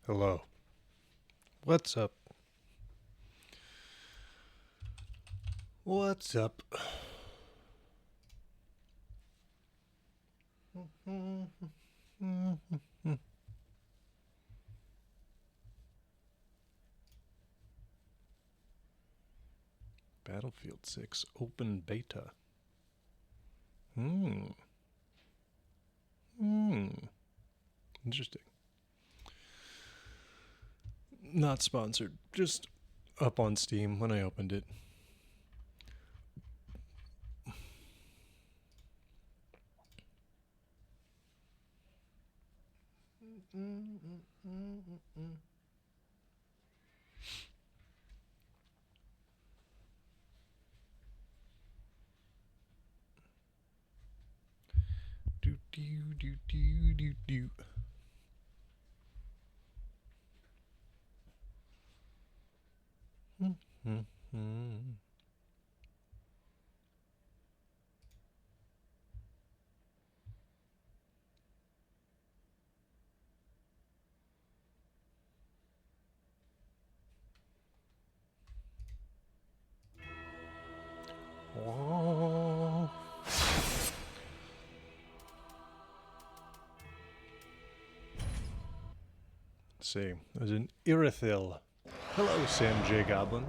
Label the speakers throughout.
Speaker 1: Hello. What's up? What's up? Battlefield 6 open beta. Interesting. Not sponsored. Just up on Steam when I opened it. Do do do do do do. Oh. Let's see. There's an Irithil. Hello, Sam J. Goblin.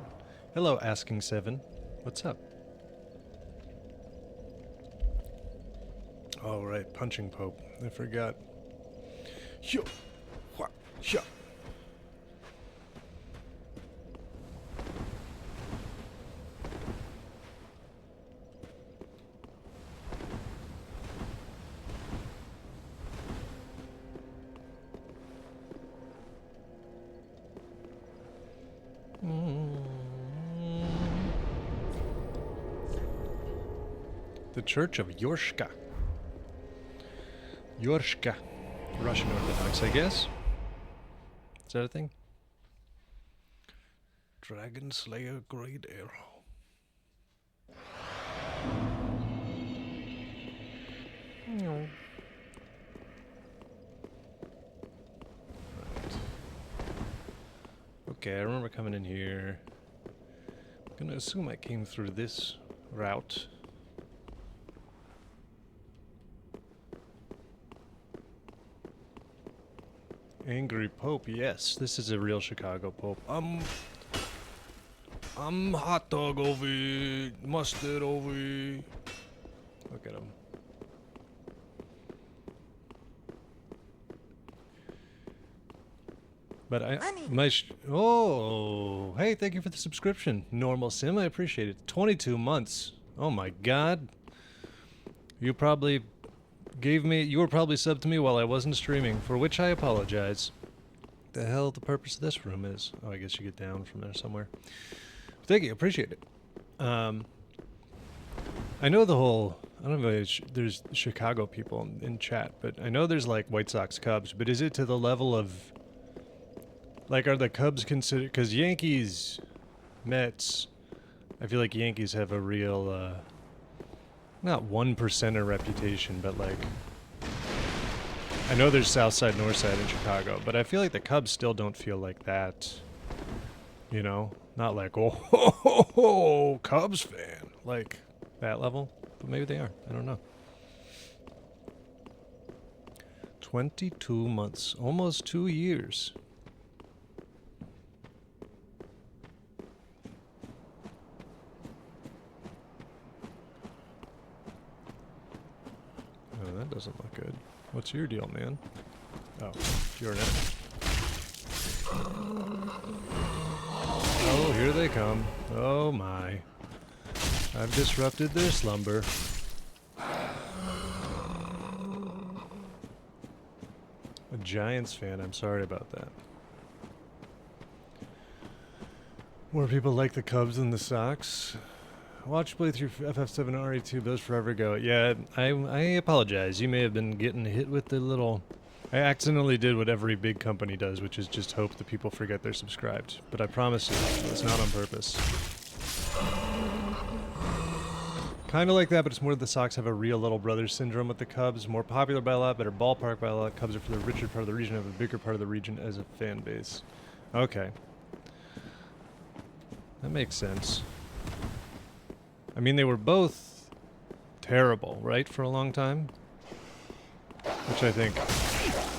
Speaker 1: Hello, Asking Seven. What's up? Oh, right. Punching Pope. I forgot. Yo. Wha. Sha. The Church of Yorshka. Yorshka. Russian Orthodox, I guess. Is that a thing? Dragon Slayer Great Arrow. No. Right. Okay, I remember coming in here. I'm gonna assume I came through this route. Angry Pope, yes, this is a real Chicago Pope. I'm hot dog over, mustard over. Look at him. But oh, hey, thank you for the subscription, Normal Sim. I appreciate it. 22 months. Oh my God. You were probably subbed to me while I wasn't streaming, for which I apologize. The hell the purpose of this room is. Oh, I guess you get down from there somewhere. Thank you, appreciate it. I know the whole, I don't know if there's Chicago people in chat, but I know there's like White Sox Cubs, but is it to the level of, like, are the Cubs considered, because Yankees, Mets, I feel like Yankees have a real, not 1%er reputation, but like, I know there's South Side, North Side in Chicago, but I feel like the Cubs still don't feel like that, you know? Not like, oh, ho, ho, ho, Cubs fan, like that level, but maybe they are, I don't know. 22 months, almost 2 years. Oh, that doesn't look good. What's your deal, man? Oh, you're in it. Oh, here they come. Oh my. I've disrupted their slumber. A Giants fan, I'm sorry about that. More people like the Cubs than the Sox. Watch playthrough FF7 RE2, those forever ago. Yeah, I apologize. You may have been getting hit with the little... I accidentally did what every big company does, which is just hope that people forget they're subscribed. But I promise you, it's not on purpose. Kind of like that, but it's more the Sox have a real little brother syndrome with the Cubs. More popular by a lot, better ballpark by a lot. Cubs are for the richer part of the region, have a bigger part of the region as a fan base. Okay. That makes sense. I mean, they were both terrible, right, for a long time? Which I think...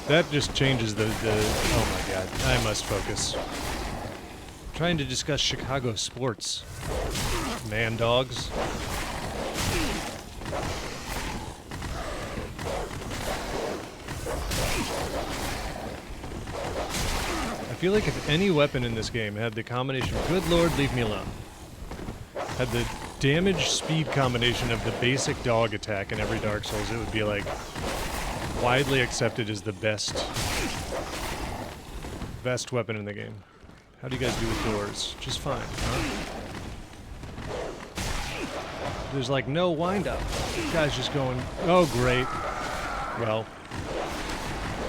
Speaker 1: That just changes the... Oh my god, I must focus. Trying to discuss Chicago sports. Man dogs. I feel like if any weapon in this game had the combination, good lord, leave me alone, had the damage speed combination of the basic dog attack in every Dark Souls, it would be like widely accepted as the best weapon in the game. How do you guys do with doors? Just fine, huh? There's like no wind up. This guy's just going, oh great. Well.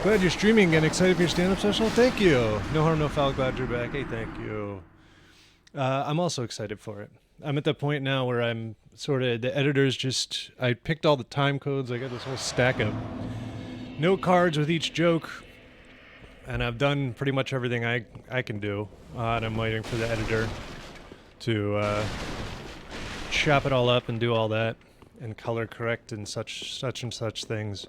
Speaker 1: Glad you're streaming and excited for your stand-up special. Thank you. No harm, no foul. Glad you're back. Hey, thank you. I'm also excited for it. I'm at the point now where I'm sort of, the editors just, I picked all the time codes. I got this whole stack of note cards with each joke. And I've done pretty much everything I can do. And I'm waiting for the editor to chop it all up and do all that. And color correct and such and such things.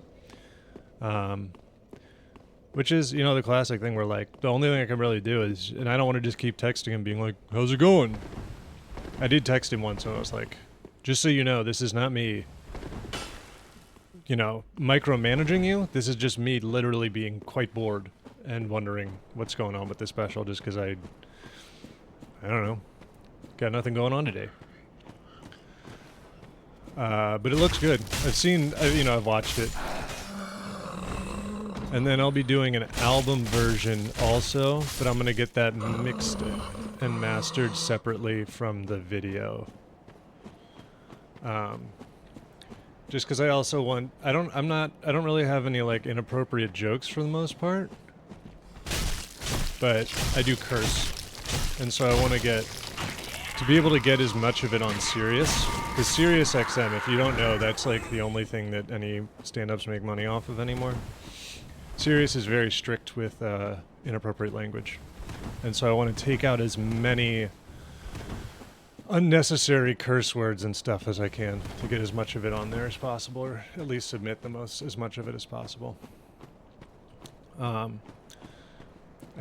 Speaker 1: Which is, you know, the classic thing where, like, the only thing I can really do is, and I don't want to just keep texting him being like, how's it going? I did text him once and I was like, just so you know, this is not me, you know, micromanaging you. This is just me literally being quite bored and wondering what's going on with this special just because I don't know, got nothing going on today. But it looks good. I've seen, you know, I've watched it. And then I'll be doing an album version also, but I'm going to get that mixed and mastered separately from the video. Just because I also want, I don't really have any like inappropriate jokes for the most part, but I do curse. And so I want to be able to get as much of it on Sirius. Because Sirius XM, if you don't know, that's like the only thing that any stand-ups make money off of anymore. Sirius is very strict with inappropriate language. And so I want to take out as many unnecessary curse words and stuff as I can to get as much of it on there as possible, or at least submit as much of it as possible. I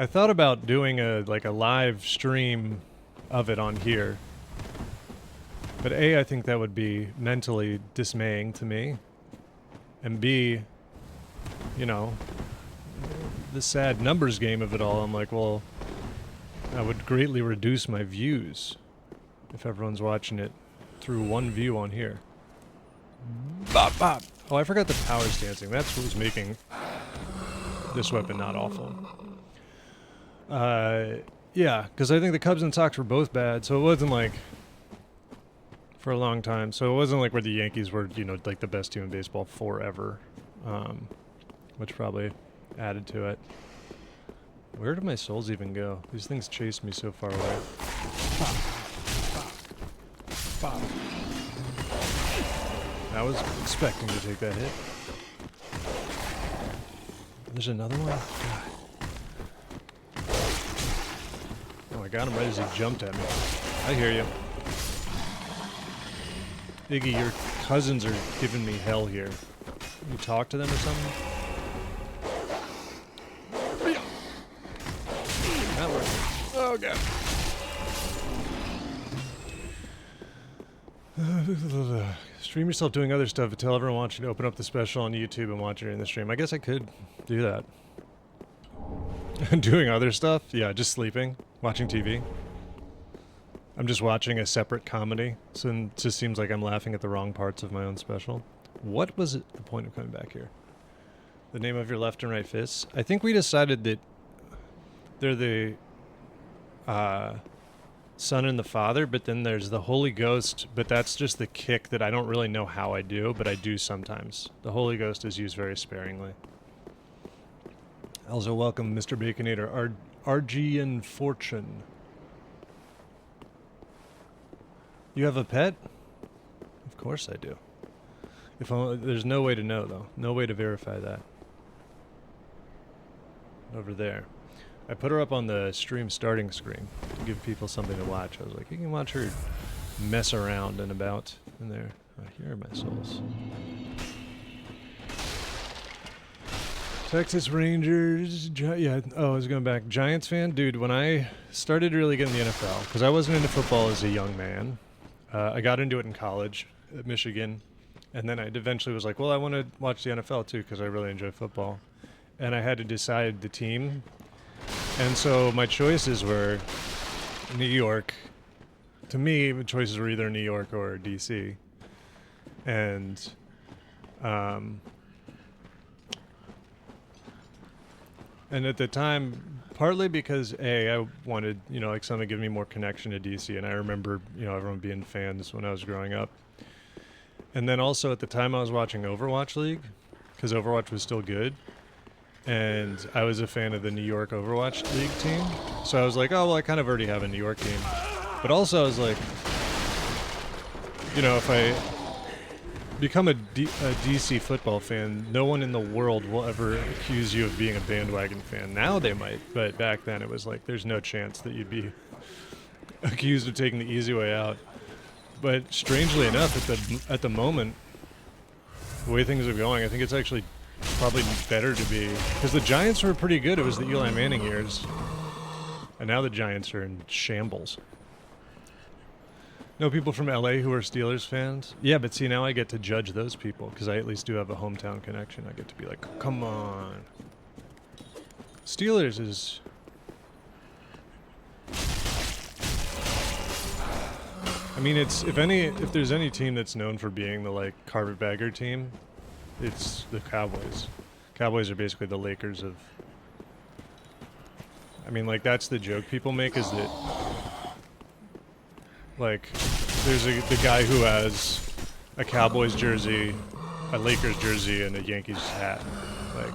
Speaker 1: thought about doing a live stream of it on here. But A, I think that would be mentally dismaying to me. And B, you know, the sad numbers game of it all, I'm like, well, I would greatly reduce my views if everyone's watching it through one view on here. Bop, bop. Oh, I forgot the power stancing. That's what was making this weapon not awful. Yeah, because I think the Cubs and Sox were both bad, so it wasn't like, for a long time, so it wasn't like where the Yankees were, you know, like the best team in baseball forever. Which probably added to it. Where did my souls even go? These things chased me so far away. Bop. Bop. I was expecting to take that hit. There's another one? God. Oh, I got him right as he jumped at me. I hear you. Iggy, your cousins are giving me hell here. You talk to them or something? That worked. Oh, God. Stream yourself doing other stuff, but tell everyone watching to open up the special on YouTube and watch it in the stream. I guess I could do that. Doing other stuff? Yeah, just sleeping, watching TV. I'm just watching a separate comedy, so it just seems like I'm laughing at the wrong parts of my own special. What was the point of coming back here? The name of your left and right fists? I think we decided that they're the Son and the Father, but then there's the Holy Ghost, but that's just the kick that I don't really know how I do, but I do sometimes. The Holy Ghost is used very sparingly. Also welcome Mr. Baconator, Argian Fortune. You have a pet? Of course I do. If only, there's no way to know, though. No way to verify that. Over there. I put her up on the stream starting screen to give people something to watch. I was like, you can watch her mess around and about in there. Oh, here are my souls. Texas Rangers. Yeah, oh, I was going back. Giants fan? Dude, when I started really getting the NFL, because I wasn't into football as a young man, I got into it in college at Michigan, and then I eventually was like, well, I want to watch the NFL too, because I really enjoy football. And I had to decide the team. And so my choices were New York. To me, the choices were either New York or DC. And at the time, partly because I wanted, like something to give me more connection to DC, and I remember, everyone being fans when I was growing up. And then also at the time I was watching Overwatch League, because Overwatch was still good. And I was a fan of the New York Overwatch League team. So I was like, oh, well, I kind of already have a New York team. But also I was like, if I become a DC football fan, no one in the world will ever accuse you of being a bandwagon fan. Now they might, but back then it was like, there's no chance that you'd be accused of taking the easy way out. But strangely enough, at the moment, the way things are going, I think it's actually probably better to be, because the Giants were pretty good. It was the Eli Manning years, and now the Giants are in shambles. Know people from LA who are Steelers fans? Yeah, but see, now I get to judge those people, because I at least do have a hometown connection. I get to be like, come on. Steelers is... I mean, if there's any team that's known for being the, like, carpetbagger team, it's the Cowboys. Cowboys are basically the Lakers of... I mean, like, that's the joke people make, is that, like, there's the guy who has a Cowboys jersey, a Lakers jersey, and a Yankees hat. Like,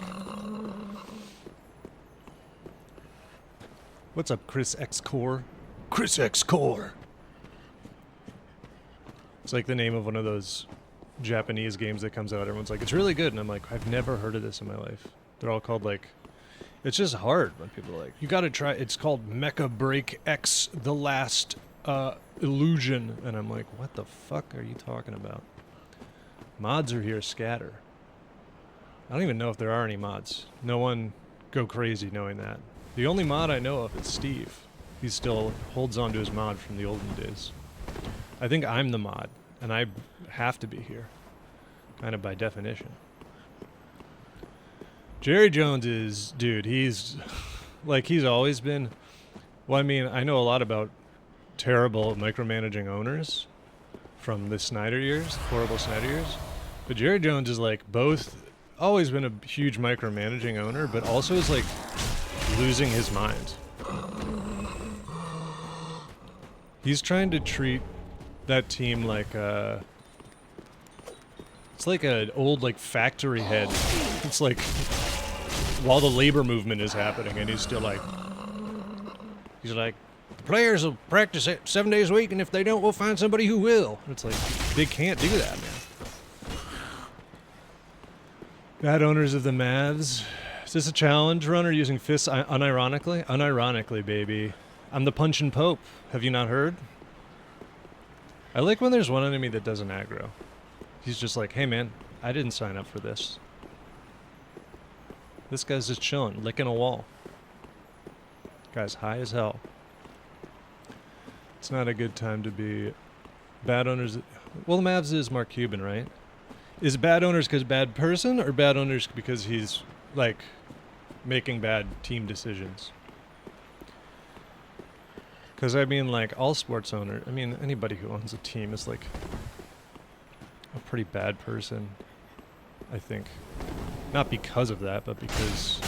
Speaker 1: what's up, Chris X Core? Chris X Core! It's like the name of one of those Japanese games that comes out. Everyone's like, it's really good. And I'm like, I've never heard of this in my life. They're all called, like, it's just hard when people are like, you gotta try, it's called Mecha Break X The Last Illusion. And I'm like, what the fuck are you talking about? Mods are here, scatter. I don't even know if there are any mods. No one go crazy knowing that. The only mod I know of is Steve. He still holds on to his mod from the olden days. I think I'm the mod, and I have to be here, kind of by definition. Jerry Jones is, dude, he's, like, he's always been, well, I mean, I know a lot about terrible micromanaging owners from the Snyder years, horrible Snyder years, but Jerry Jones is, like, both, always been a huge micromanaging owner, but also is, like, losing his mind. He's trying to treat that team like it's like an old, like, factory head. It's like while the labor movement is happening, and he's still like, the players will practice it 7 days a week, and if they don't, we'll find somebody who will. It's like, they can't do that, man. Bad owners of the Mavs. Is this a challenge runner using fists unironically? Unironically, baby. I'm the Punchin' Pope. Have you not heard? I like when there's one enemy that doesn't aggro. He's just like, hey man, I didn't sign up for this. This guy's just chilling, licking a wall. Guy's high as hell. It's not a good time to be bad owners. Well, the Mavs is Mark Cuban, right? Is bad owners because bad person, or bad owners because he's, like, making bad team decisions? Because, I mean, like, all sports owners, I mean, anybody who owns a team is, like, a pretty bad person, I think. Not because of that, but because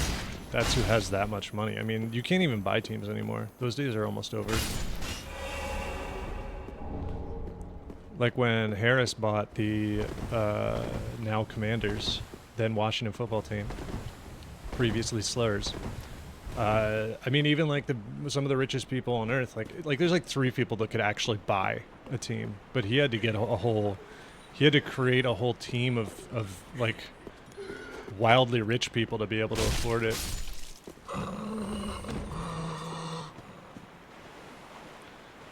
Speaker 1: that's who has that much money. I mean, you can't even buy teams anymore. Those days are almost over. Like when Harris bought the now Commanders, then Washington football team, previously Slurs. I mean, even like some of the richest people on earth, like there's like 3 people that could actually buy a team, but he had to get a whole He had to create a whole team of like wildly rich people to be able to afford it.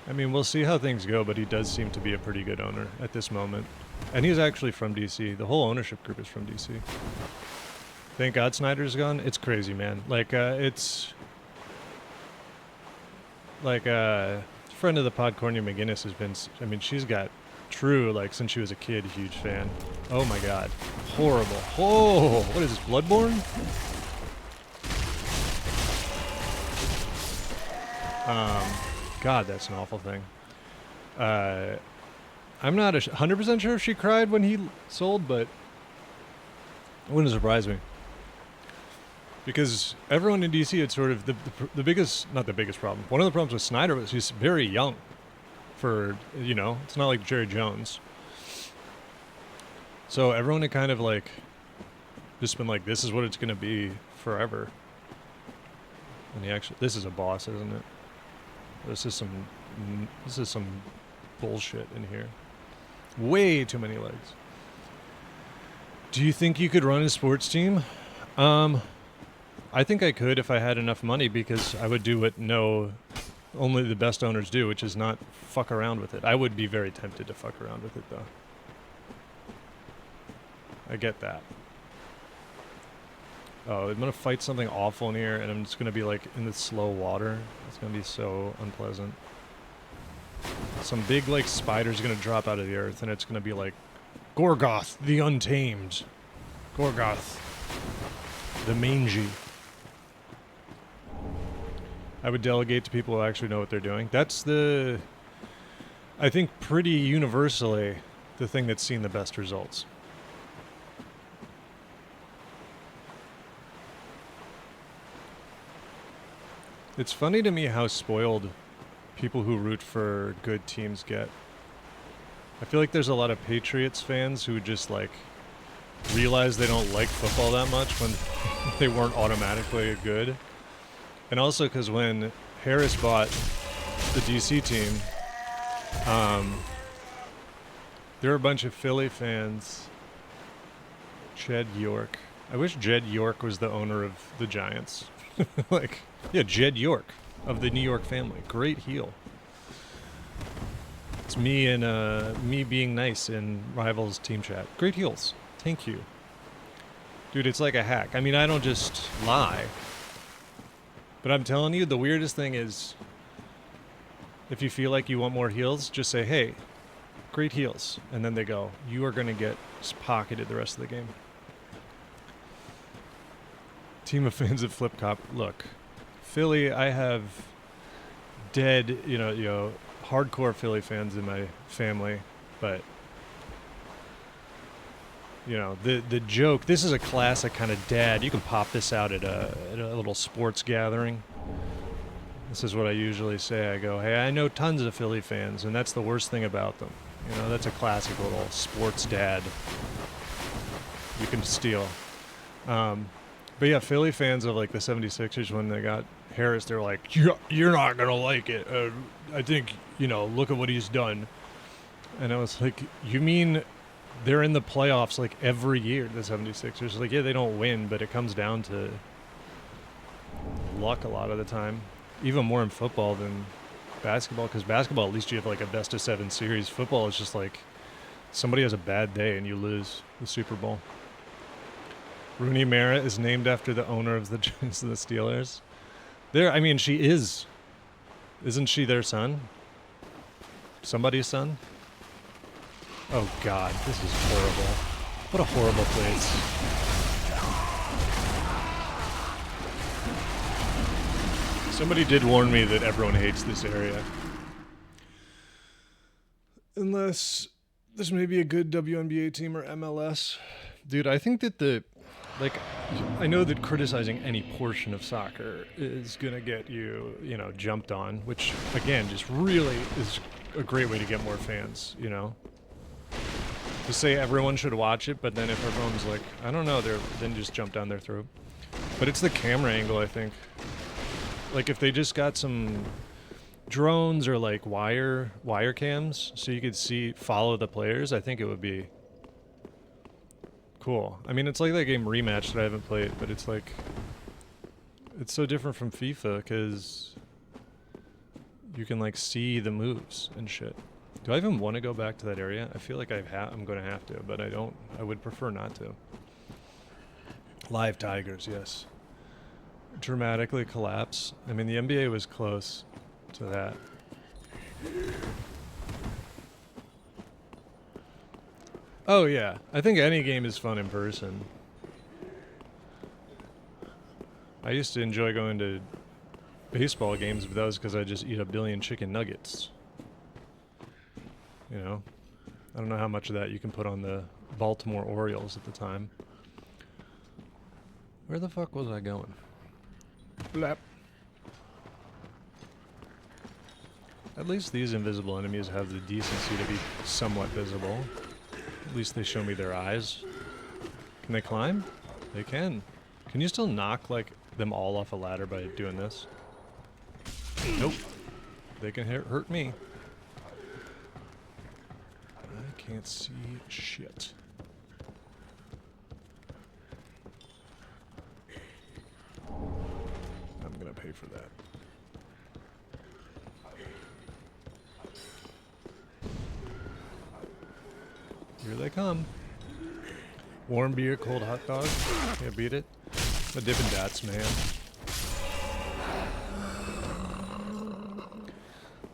Speaker 1: I mean, we'll see how things go, but he does seem to be a pretty good owner at this moment. And he's actually from DC. The whole ownership group is from DC. Thank God Snyder's gone. It's crazy, man. Like, it's... Like, a friend of the pod, Courtney McGinnis, has been... I mean, she's got true, like, since she was a kid, huge fan. Oh, my God. Horrible. Oh, what is this, Bloodborne? God, that's an awful thing. I'm not 100% sure if she cried when he sold, but it wouldn't surprise me. Because everyone in DC, it's sort of the biggest, not the biggest problem. One of the problems with Snyder was he's very young for, you know, it's not like Jerry Jones. So everyone had kind of like just been like, this is what it's going to be forever. And he actually, this is a boss, isn't it? This is some bullshit in here. Way too many legs. Do you think you could run a sports team? I think I could if I had enough money, because I would do what only the best owners do, which is not fuck around with it. I would be very tempted to fuck around with it, though. I get that. Oh, I'm gonna fight something awful in here, and I'm just gonna be like in the slow water. It's gonna be so unpleasant. Some big like spider's gonna drop out of the earth, and it's gonna be like Gorgoth the Untamed, Gorgoth the Mangy. I would delegate to people who actually know what they're doing. That's I think pretty universally, the thing that's seen the best results. It's funny to me how spoiled people who root for good teams get. I feel like there's a lot of Patriots fans who just like realize they don't like football that much when they weren't automatically good. And also because when Harris bought the DC team, there were a bunch of Philly fans. Jed York. I wish Jed York was the owner of the Giants. Like, yeah, Jed York of the New York family. Great heel. It's me and me being nice in Rivals team chat. Great heels. Thank you. Dude, it's like a hack. I mean, I don't just lie. But I'm telling you, the weirdest thing is, if you feel like you want more heels, just say, hey, great heels. And then they go, you are going to get pocketed the rest of the game. Team of fans of Flip Cop. Look, Philly, I have dead, you know, hardcore Philly fans in my family, but you know, the joke, this is a classic kind of dad. You can pop this out at a little sports gathering. This is what I usually say. I go, hey, I know tons of Philly fans, and that's the worst thing about them. You know, that's a classic little sports dad you can steal. But yeah, Philly fans of like the 76ers, when they got Harris, they're like, you're not going to like it. I think, you know, look at what he's done. And I was like, you mean they're in the playoffs like every year, the 76ers? Like, yeah, they don't win, but it comes down to luck a lot of the time. Even more in football than basketball, because basketball, at least you have like a best of 7 series. Football is just like somebody has a bad day and you lose the Super Bowl. Rooney Mara is named after the owner of the Giants and the Steelers. I mean, she is. Isn't she their son? Somebody's son? Oh, God. This is horrible. What a horrible place. Somebody did warn me that everyone hates this area. Unless this may be a good WNBA team or MLS. Dude, I think that I know that criticizing any portion of soccer is going to get you, you know, jumped on, which, again, just really is a great way to get more fans, you know? To say everyone should watch it, but then if everyone's like, I don't know, then just jump down their throat. But it's the camera angle, I think. Like, if they just got some drones or like wire cams so you could follow the players, I think it would be cool. I mean, it's like that game Rematch that I haven't played, but it's like, it's so different from FIFA because you can like see the moves and shit. Do I even want to go back to that area? I feel like I'm going to have to, but I don't. I would prefer not to. Live tigers, yes. Dramatically collapse. I mean, the NBA was close to that. Oh yeah, I think any game is fun in person. I used to enjoy going to baseball games with those because I just eat a billion chicken nuggets. You know, I don't know how much of that you can put on the Baltimore Orioles at the time. Where the fuck was I going? Blap. At least these invisible enemies have the decency to be somewhat visible. At least they show me their eyes. Can they climb? They can. Can you still knock like them all off a ladder by doing this? Nope. They can hurt me. I can't see shit. I'm gonna pay for that. Here they come. Warm beer, cold hot dog. Can't beat it. I'm a Dippin' Dots, man.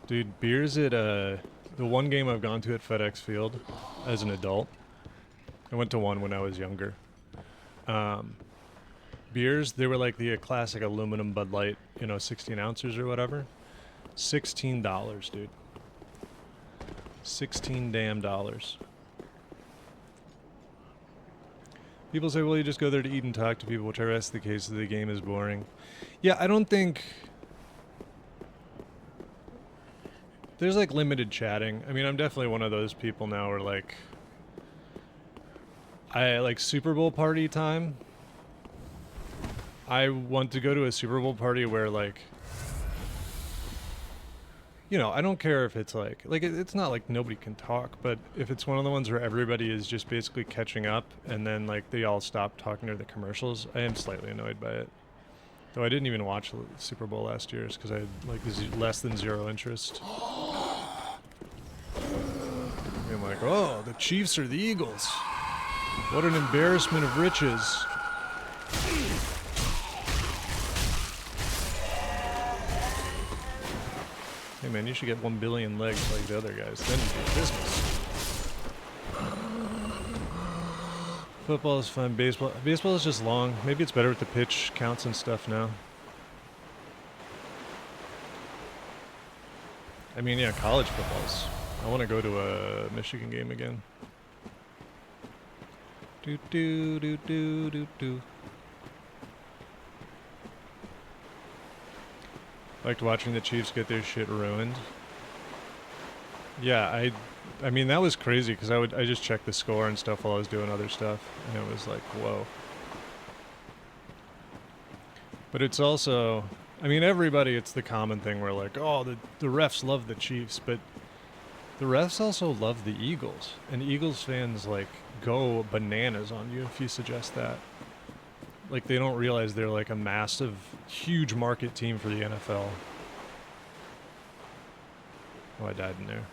Speaker 1: Dude, beers at the one game I've gone to at FedEx Field as an adult. I went to one when I was younger. Beers, they were like the classic aluminum Bud Light, 16 ounces or whatever. $16, dude. 16 damn dollars. People say, well, you just go there to eat and talk to people, which I rest the case that the game is boring. Yeah, I don't think... There's like limited chatting. I mean, I'm definitely one of those people now where like... I like Super Bowl party time. I want to go to a Super Bowl party where like... I don't care if it's like it's not like nobody can talk, but if it's one of the ones where everybody is just basically catching up and then like they all stop talking to the commercials, I am slightly annoyed by it. Though I didn't even watch the Super Bowl last year because I had like less than zero interest. I'm like, oh, the Chiefs are the Eagles. What an embarrassment of riches. Hey man, you should get 1 billion legs like the other guys. Then you do business. Football is fun. Baseball is just long. Maybe it's better with the pitch counts and stuff now. I mean, yeah, college footballs. I want to go to a Michigan game again. Do do do do do do. Liked watching the Chiefs get their shit ruined. Yeah, I mean that was crazy because I just checked the score and stuff while I was doing other stuff, and it was like, whoa. But it's also, I mean, it's the common thing where like, oh, the refs love the Chiefs, but the refs also love the Eagles, and Eagles fans like go bananas on you if you suggest that. Like, they don't realize they're like a massive, huge market team for the NFL. Oh, I died in there.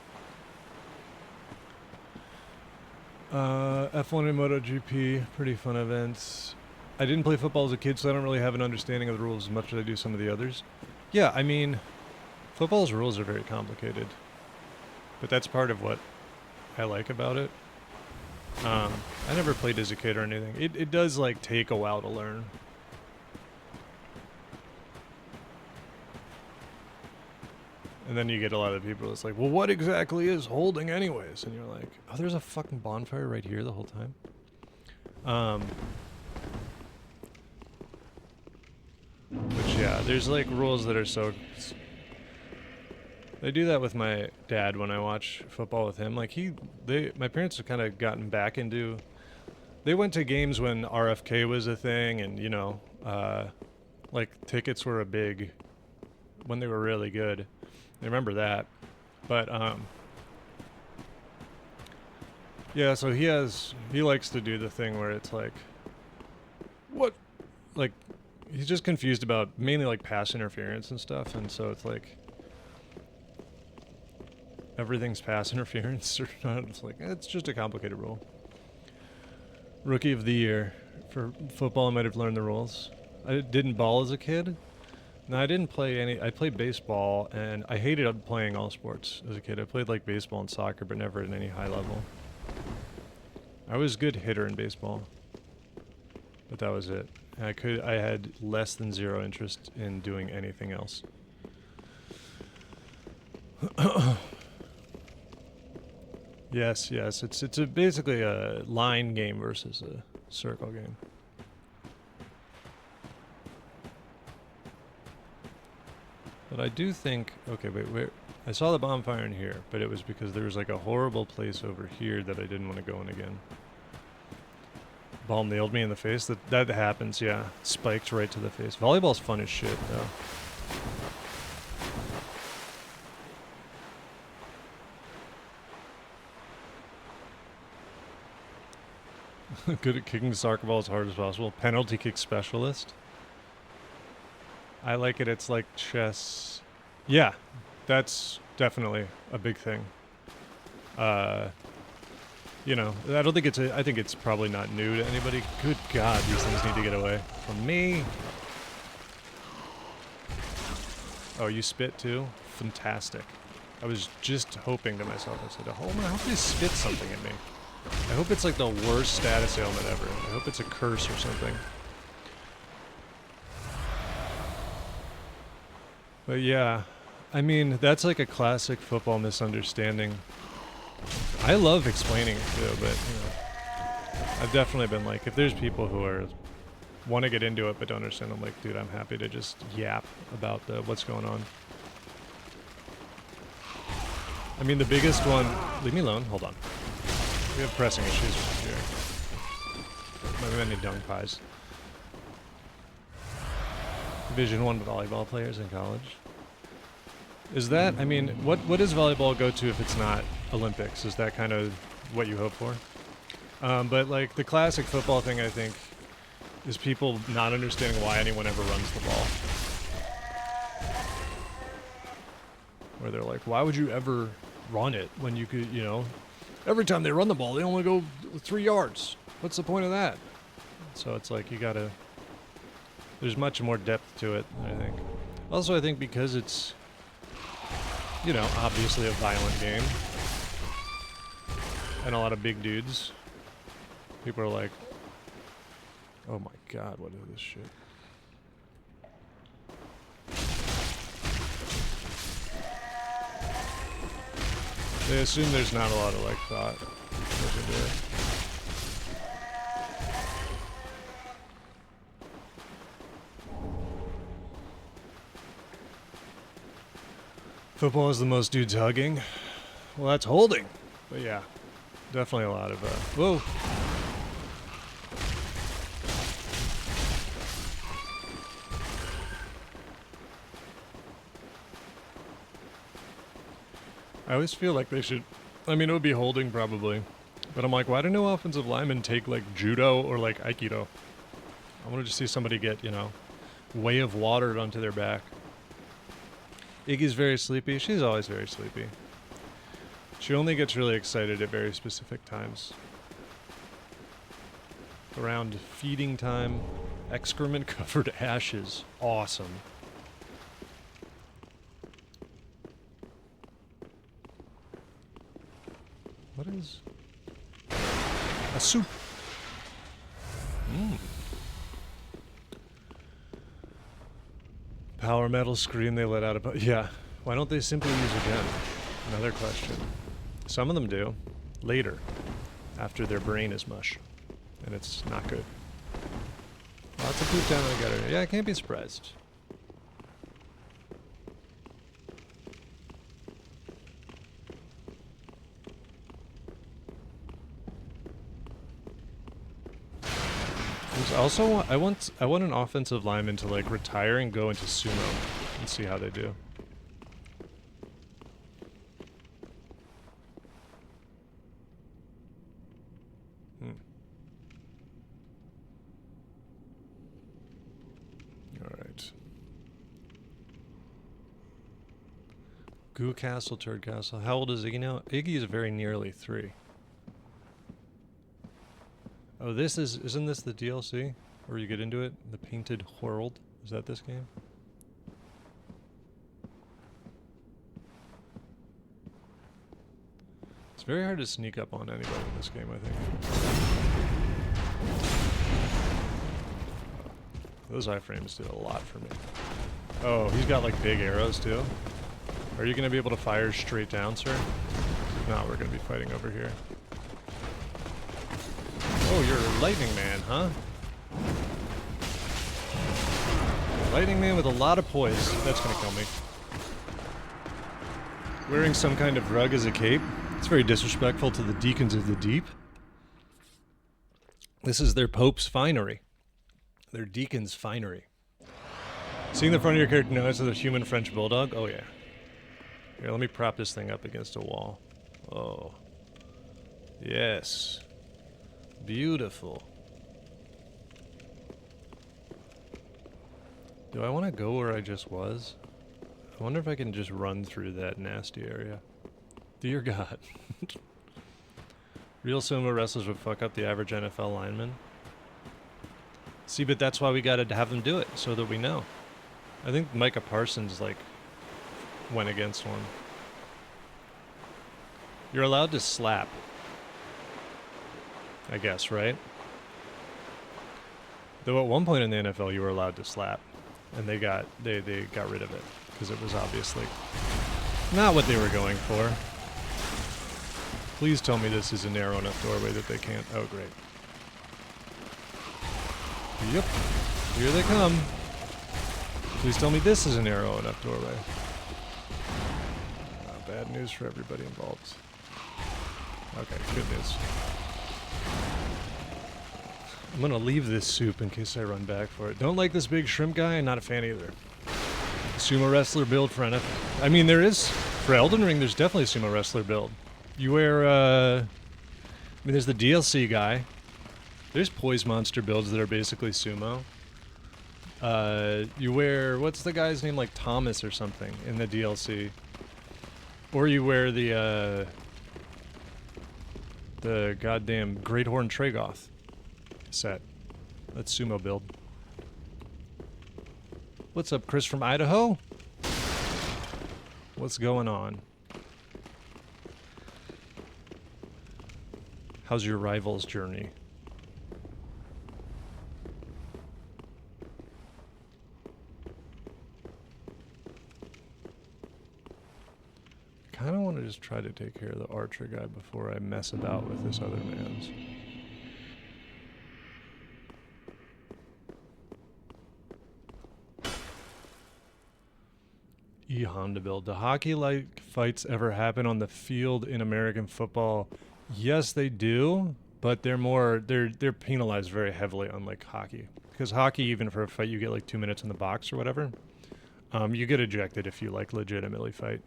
Speaker 1: F1 and MotoGP, pretty fun events. I didn't play football as a kid, so I don't really have an understanding of the rules as much as I do some of the others. Yeah, I mean, football's rules are very complicated. But that's part of what I like about it. I never played as a kid or anything. It does like take a while to learn. And then you get a lot of people that's like, well, what exactly is holding anyways? And you're like, oh, there's a fucking bonfire right here the whole time. Which, yeah, there's like rules that are so... I do that with my dad when I watch football with him. Like my parents have kind of gotten back into, they went to games when RFK was a thing and, like tickets were when they were really good. remember that. But, yeah, so he likes to do the thing where it's like, what? Like, he's just confused about mainly like pass interference and stuff, and so it's like, everything's pass interference or not. It's like, it's just a complicated rule. Rookie of the year for football, I might have learned the rules. I didn't ball as a kid. No, I didn't play any. I played baseball, and I hated playing all sports as a kid. I played like baseball and soccer, but never at any high level. I was a good hitter in baseball, but that was it. I had less than zero interest in doing anything else. Yes, it's basically a line game versus a circle game. But I do think, okay, wait, I saw the bonfire in here, but it was because there was like a horrible place over here that I didn't want to go in again. Ball nailed me in the face. That happens, yeah. Spiked right to the face. Volleyball's fun as shit, though. Good at kicking the soccer ball as hard as possible. Penalty kick specialist. I like it. It's like chess. Yeah, that's definitely a big thing. You know, I don't think I think it's probably not new to anybody. Good God, these things need to get away from me. Oh, you spit too? Fantastic. I was just hoping to myself, I said, oh, I hope they spit something at me. I hope it's like the worst status ailment ever. I hope it's a curse or something. But yeah, I mean, that's like a classic football misunderstanding. I love explaining it too, but you know, I've definitely been like, if there's people who want to get into it but don't understand, I'm like, dude, I'm happy to just yap about what's going on. I mean, the biggest one, leave me alone, hold on. We have pressing issues here. Maybe I need dung pies. Division I volleyball players in college. Is that, I mean, what does volleyball go to if it's not Olympics? Is that kind of what you hope for? But like the classic football thing, I think, is people not understanding why anyone ever runs the ball. Where they're like, why would you ever run it when you could, you know, every time they run the ball, they only go 3 yards. What's the point of that? So it's like you gotta, there's much more depth to it, I think. Also, I think because it's, you know, obviously a violent game, and a lot of big dudes, people are like, oh my God, what is this shit? They assume there's not a lot of like thought goes into it. Football is the most dudes hugging. Well, that's holding. But yeah, definitely a lot of, whoa. I always feel like they should, I mean, it would be holding probably. But I'm like, why do no offensive linemen take like judo or like aikido? I want to just see somebody get, you know, way of watered onto their back. Iggy's very sleepy. She's always very sleepy. She only gets really excited at very specific times. Around feeding time, excrement-covered ashes. Awesome. What is... a soup? Mmm. Power metal scream they let out a... Yeah. Why don't they simply use again? Another question. Some of them do. Later. After their brain is mush. And it's not good. Lots of poop down in the gutter. Yeah, I can't be surprised. There's also, I want an offensive lineman to like retire and go into sumo and see how they do. Goo Castle, Turd Castle. How old is Iggy now? Iggy is very nearly 3. Oh, isn't this the DLC? Where you get into it? The Painted World? Is that this game? It's very hard to sneak up on anybody in this game, I think. Those iframes did a lot for me. Oh, he's got like big arrows too. Are you gonna be able to fire straight down, sir? No, we're gonna be fighting over here. Oh, you're a lightning man, huh? Lightning man with a lot of poise. That's gonna kill me. Wearing some kind of rug as a cape. It's very disrespectful to the deacons of the deep. This is their Pope's finery. Their deacon's finery. Seeing the front of your character now as a human French bulldog? Oh yeah. Here, let me prop this thing up against a wall. Oh. Yes. Beautiful. Do I want to go where I just was? I wonder if I can just run through that nasty area. Dear God. Real sumo wrestlers would fuck up the average NFL lineman. See, but that's why we gotta have them do it, so that we know. I think Micah Parsons, like, went against one. You're allowed to slap. I guess, right? Though at one point in the NFL you were allowed to slap. And they got rid of it. Because it was obviously not what they were going for. Please tell me this is a narrow enough doorway that they can't... Oh, great. Yep. Here they come. Please tell me this is a narrow enough doorway. Bad news for everybody involved. Okay, good news. I'm gonna leave this soup in case I run back for it. Don't like this big shrimp guy, I'm not a fan either. Sumo wrestler build for NFL. I mean, there is, for Elden Ring, there's definitely a sumo wrestler build. You wear, I mean, there's the DLC guy. There's poise monster builds that are basically sumo. You wear, what's the guy's name, like Thomas or something in the DLC. Or you wear the goddamn Great Horn Tragoth set. That's sumo build. What's up, Chris from Idaho? What's going on? How's your rival's journey? I kind of want to just try to take care of the archer guy before I mess about with this other man's. Honda build. Do hockey-like fights ever happen on the field in American football? Yes, they do, but they're penalized very heavily, unlike hockey. Because hockey, even for a fight, you get like 2 minutes in the box or whatever. You get ejected if you like legitimately fight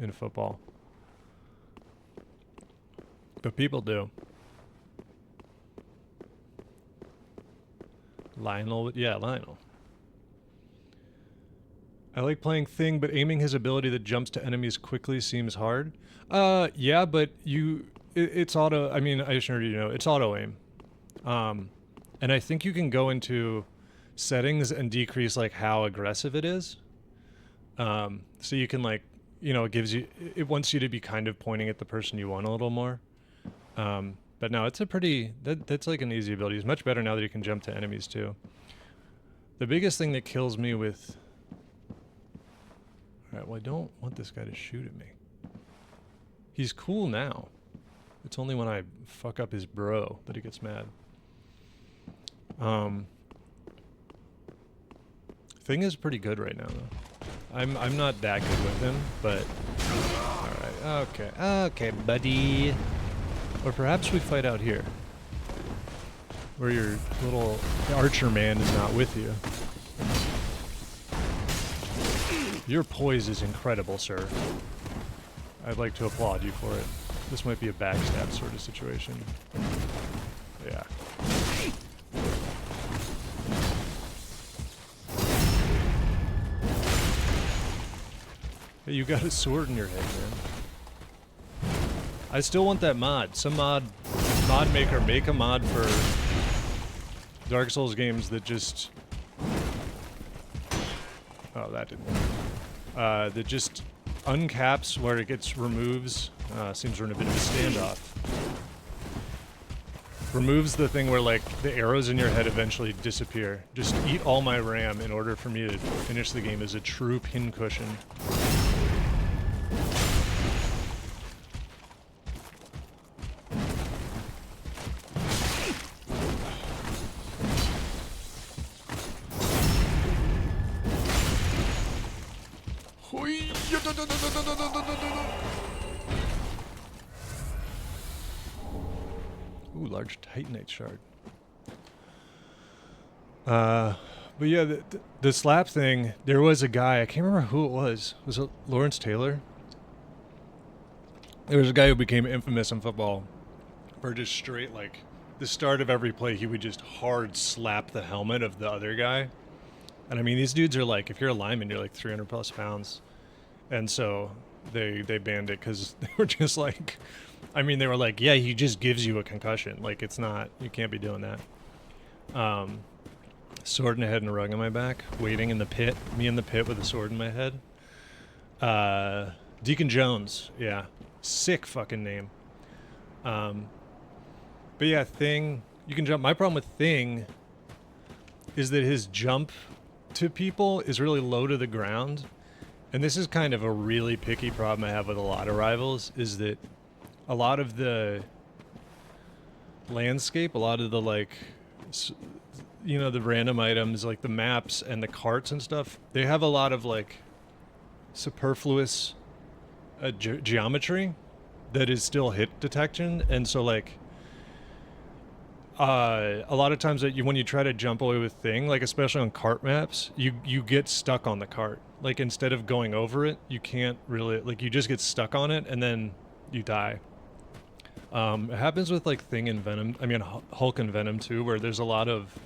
Speaker 1: in football. But people do. Lionel, yeah, Lionel. I like playing Thing, but aiming his ability that jumps to enemies quickly seems hard. Yeah, but it's auto, I mean, I assure you know, it's auto aim. And I think you can go into settings and decrease like how aggressive it is. So you can like, you know, it wants you to be kind of pointing at the person you want a little more. But no, it's a pretty, that's like an easy ability. It's much better now that you can jump to enemies too. The biggest thing that kills me with... Alright, well I don't want this guy to shoot at me. He's cool now. It's only when I fuck up his bro that he gets mad. Thing is pretty good right now though. I'm not that good with him, but... Alright, okay, buddy. Or perhaps we fight out here. Where your little archer man is not with you. Your poise is incredible, sir. I'd like to applaud you for it. This might be a backstab sort of situation. Yeah. You got a sword in your head, man. I still want that mod. Some mod maker make a mod for Dark Souls games that just... Oh, that didn't work. That just uncaps where it gets removes. Seems we're in a bit of a standoff. Removes the thing where, like, the arrows in your head eventually disappear. Just eat all my RAM in order for me to finish the game as a true pincushion. Ooh, large Titanite shard. But yeah, the slap thing, there was a guy, I can't remember who it was. Was it Lawrence Taylor? There was a guy who became infamous in football for just straight, like, the start of every play, he would just hard slap the helmet of the other guy. And I mean, these dudes are like, if you're a lineman, you're like 300 plus pounds. And so they banned it because they were just like, I mean, they were like, yeah, he just gives you a concussion. Like, it's not, you can't be doing that. Sword in the head and a rug on my back, waiting in the pit, me in the pit with a sword in my head. Deacon Jones, yeah, sick fucking name. But yeah, Thing, you can jump. My problem with Thing is that his jump to people is really low to the ground. And this is kind of a really picky problem I have with a lot of rivals, is that a lot of the landscape, a lot of the, like, you know, the random items, like the maps and the carts and stuff, they have a lot of, like, superfluous geometry that is still hit detection. And so, like, a lot of times that when you try to jump away with Thing, like especially on cart maps, you get stuck on the cart. Like, instead of going over it, you can't really, like, you just get stuck on it and then you die. It happens with, like, Thing and Venom, I mean Hulk and Venom too, where there's a lot of,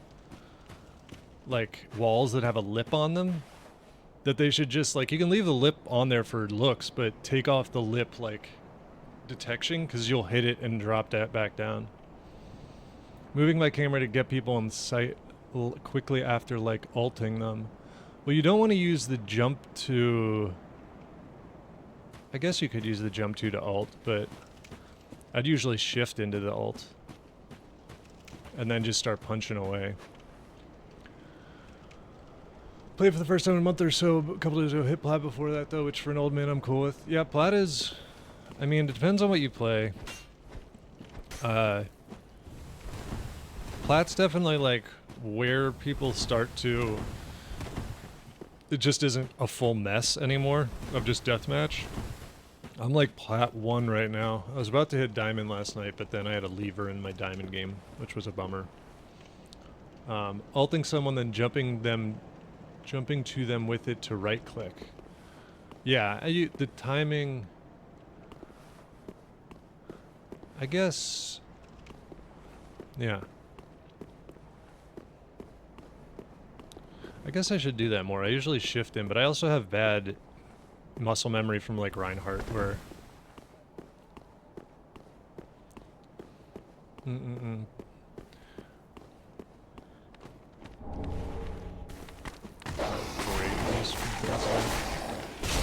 Speaker 1: like, walls that have a lip on them that they should just, like, you can leave the lip on there for looks, but take off the lip, like, detection, because you'll hit it and drop that back down. Moving my camera to get people in sight quickly after, like, ulting them. Well, you don't want to use the jump to... I guess you could use the jump to ult, but I'd usually shift into the ult and then just start punching away. Played for the first time in a month or so, a couple days ago. Hit Plat before that, though, which for an old man I'm cool with. Yeah, Plat is... I mean, it depends on what you play. Plat's definitely, like, where people start to... It just isn't a full mess anymore of just deathmatch. I'm like Plat 1 right now. I was about to hit Diamond last night, but then I had a lever in my Diamond game, which was a bummer. Ulting someone, then jumping to them with it to right click. Yeah, the timing... I guess... Yeah. I guess I should do that more. I usually shift in, but I also have bad muscle memory from, like, Reinhardt, where... But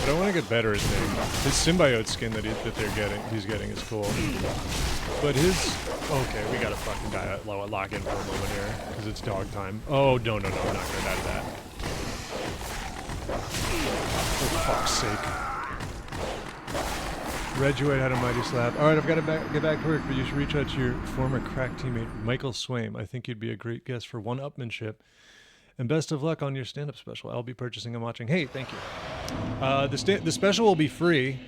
Speaker 1: I want to get better at things. His symbiote skin that he's getting is cool. But his... Okay, we gotta fucking lock in for a moment here, because it's dog time. Oh, no, I'm not gonna die to that. For fuck's sake. Reduate had a mighty slap. Alright, I've got to get back to work, but you should reach out to your former crack teammate, Michael Swaim. I think you'd be a great guest for one-upmanship. And best of luck on your stand-up special. I'll be purchasing and watching. Hey, thank you. The special will be free,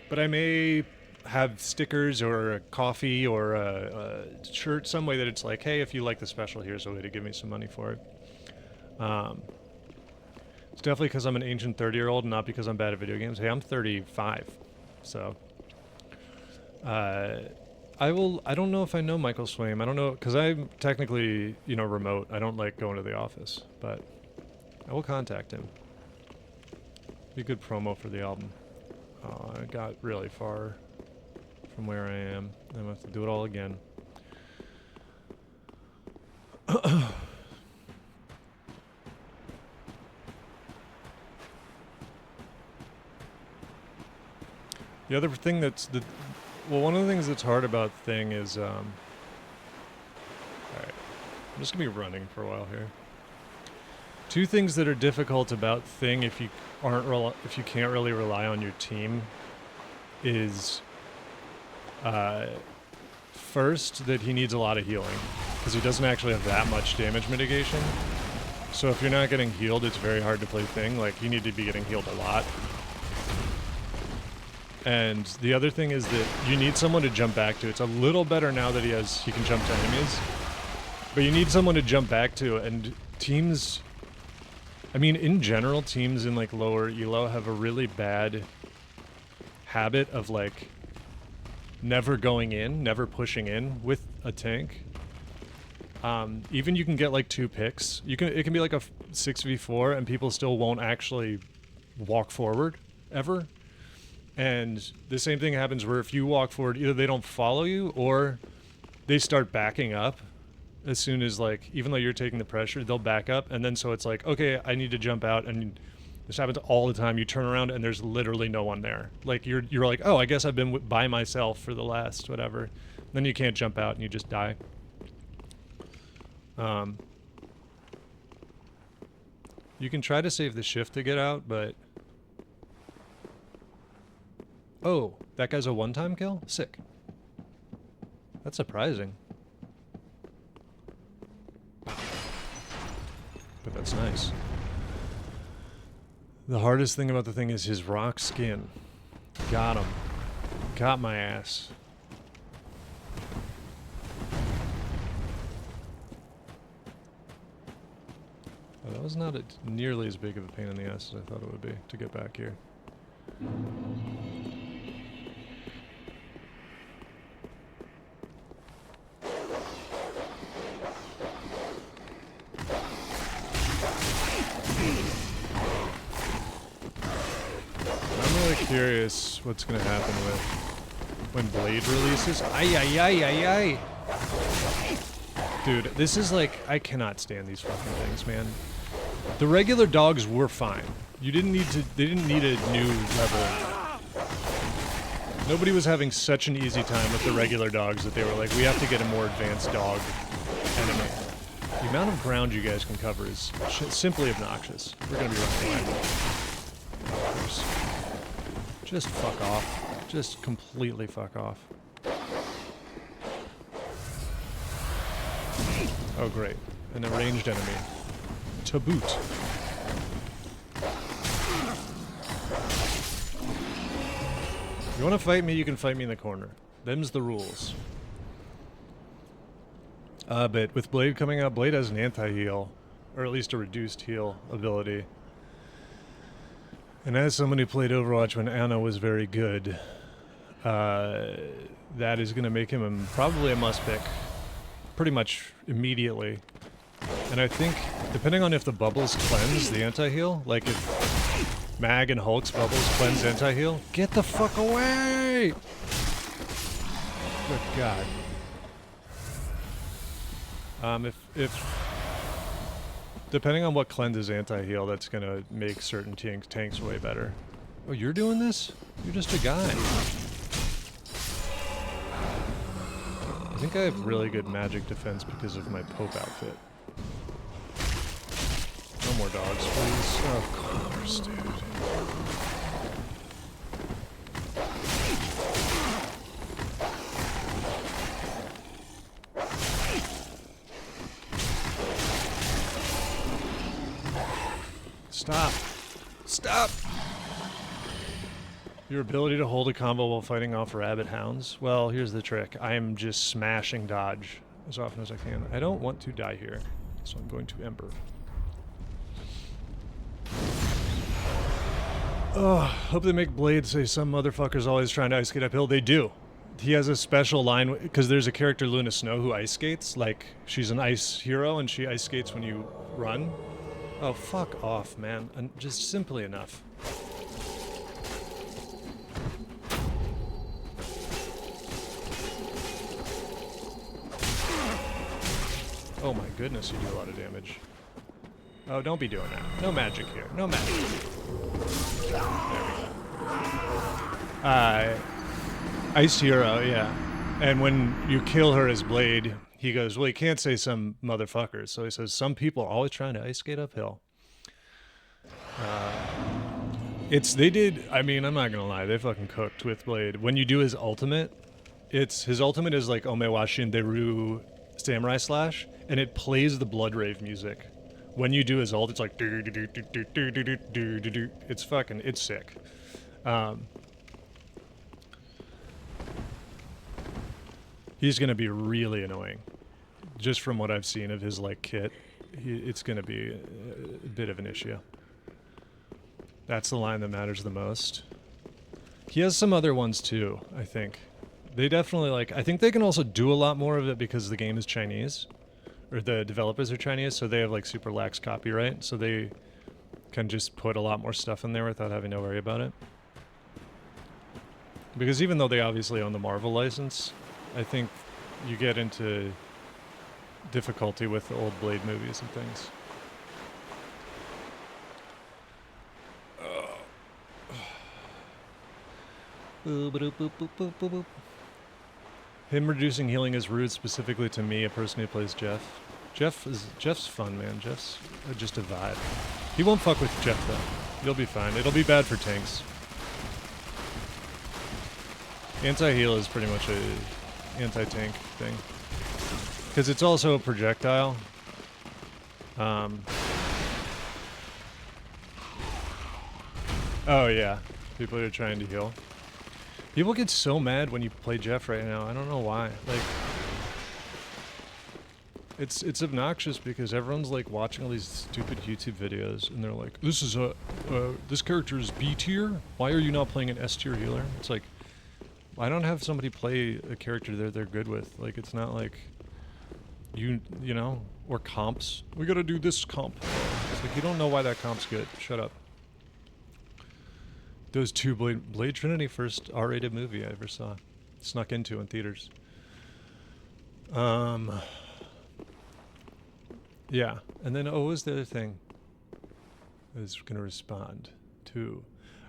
Speaker 1: but I may have stickers or a coffee or a shirt, some way that it's like, hey, if you like the special, here's a way to give me some money for it. It's definitely because I'm an ancient 30-year-old and not because I'm bad at video games. Hey, I'm 35, so... I don't know if I know Michael Swaim. I don't know, because I'm technically, you know, remote. I don't like going to the office, but I will contact him. Be a good promo for the album. Oh, I got really far from where I am. I'm gonna have to do it all again. The other thing well, one of the things that's hard about Thing is, alright, I'm just gonna be running for a while here. Two things that are difficult about Thing if you can't really rely on your team is, first, that he needs a lot of healing, because he doesn't actually have that much damage mitigation. So if you're not getting healed, it's very hard to play Thing. Like, you need to be getting healed a lot. And the other thing is that you need someone to jump back to. It's a little better now that he can jump to enemies. But you need someone to jump back to, and teams... I mean, in general, teams in, like, lower elo have a really bad habit of, like, never going in, never pushing in with a tank. Even you can get, like, 2 picks. It can be, like, a 6v4, and people still won't actually walk forward, ever. And the same thing happens where if you walk forward, either they don't follow you or they start backing up as soon as, like, even though you're taking the pressure, they'll back up. And then so it's like, okay, I need to jump out. And this happens all the time. You turn around and there's literally no one there. Like, you're like, oh, I guess I've been by myself for the last whatever. Then you can't jump out and you just die. You can try to save the shift to get out, but... Oh, that guy's a one-time kill? Sick. That's surprising. But that's nice. The hardest thing about the thing is his rock skin. Got him. Got my ass. Oh, that was not nearly as big of a pain in the ass as I thought it would be to get back here. Curious what's gonna happen with when Blade releases. Ay. Dude, this is like, I cannot stand these fucking things, man. The regular dogs were fine. They didn't need a new level. Nobody was having such an easy time with the regular dogs that they were like, we have to get a more advanced dog enemy. The amount of ground you guys can cover is simply obnoxious. We're gonna be running away. Just fuck off. Just completely fuck off. Oh, great. An ranged enemy. To boot. You want to fight me, you can fight me in the corner. Them's the rules. But with Blade coming out, Blade has an anti-heal. Or at least a reduced heal ability. And as someone who played Overwatch when Ana was very good, that is going to make him probably a must-pick pretty much immediately. And I think, depending on if the bubbles cleanse the anti-heal, like if Mag and Hulk's bubbles cleanse anti-heal, get the fuck away! Good God. Depending on what cleanses anti-heal, that's gonna make certain tanks way better. Oh, you're doing this? You're just a guy. I think I have really good magic defense because of my Pope outfit. No more dogs, please. Of course, dude. Stop. Stop! Your ability to hold a combo while fighting off rabbit hounds? Well, here's the trick. I am just smashing dodge as often as I can. I don't want to die here, so I'm going to Ember. Oh, hope they make Blade say some motherfucker's always trying to ice skate uphill. They do. He has a special line, because there's a character, Luna Snow, who ice skates. Like, she's an ice hero, and she ice skates when you run. Oh, fuck off, man. And just simply enough. Oh my goodness, you do a lot of damage. Oh, don't be doing that. No magic here. No magic. There we go. Ice Hero, yeah. And when you kill her as Blade, he goes, well, you can't say some motherfuckers. So he says, some people are always trying to ice skate uphill. They did, I mean, I'm not gonna lie, they fucking cooked with Blade. When you do his ultimate, his ultimate is like Omewashin Deru Samurai Slash, and it plays the Blood Rave music. When you do his ult, it's like do do do do do do do do do do. It's sick. He's gonna be really annoying, just from what I've seen of his like kit. It's gonna be a bit of an issue. That's the line that matters the most. He has some other ones too, I think. They definitely like. I think they can also do a lot more of it because the game is Chinese, or the developers are Chinese, so they have like super lax copyright, so they can just put a lot more stuff in there without having to worry about it. Because even though they obviously own the Marvel license, I think you get into difficulty with the old Blade movies and things. Him reducing healing is rude, specifically to me, a person who plays Jeff. Jeff's fun, man. Jeff's just a vibe. He won't fuck with Jeff though. You'll be fine. It'll be bad for tanks. Anti-heal is pretty much a anti-tank thing, because it's also a projectile. Oh yeah, people are trying to heal. People get so mad when you play Jeff right now. I don't know why. Like, it's obnoxious because everyone's like watching all these stupid YouTube videos and they're like, this character is B tier. Why are you not playing an S tier healer? It's like, I don't have somebody play a character that they're good with. Like, it's not like you know, or comps. We gotta do this comp. It's like, you don't know why that comp's good. Shut up. Those two Blade Trinity, first R-rated movie I ever saw. Snuck into in theaters. Yeah. And then, what was the other thing I was gonna respond to?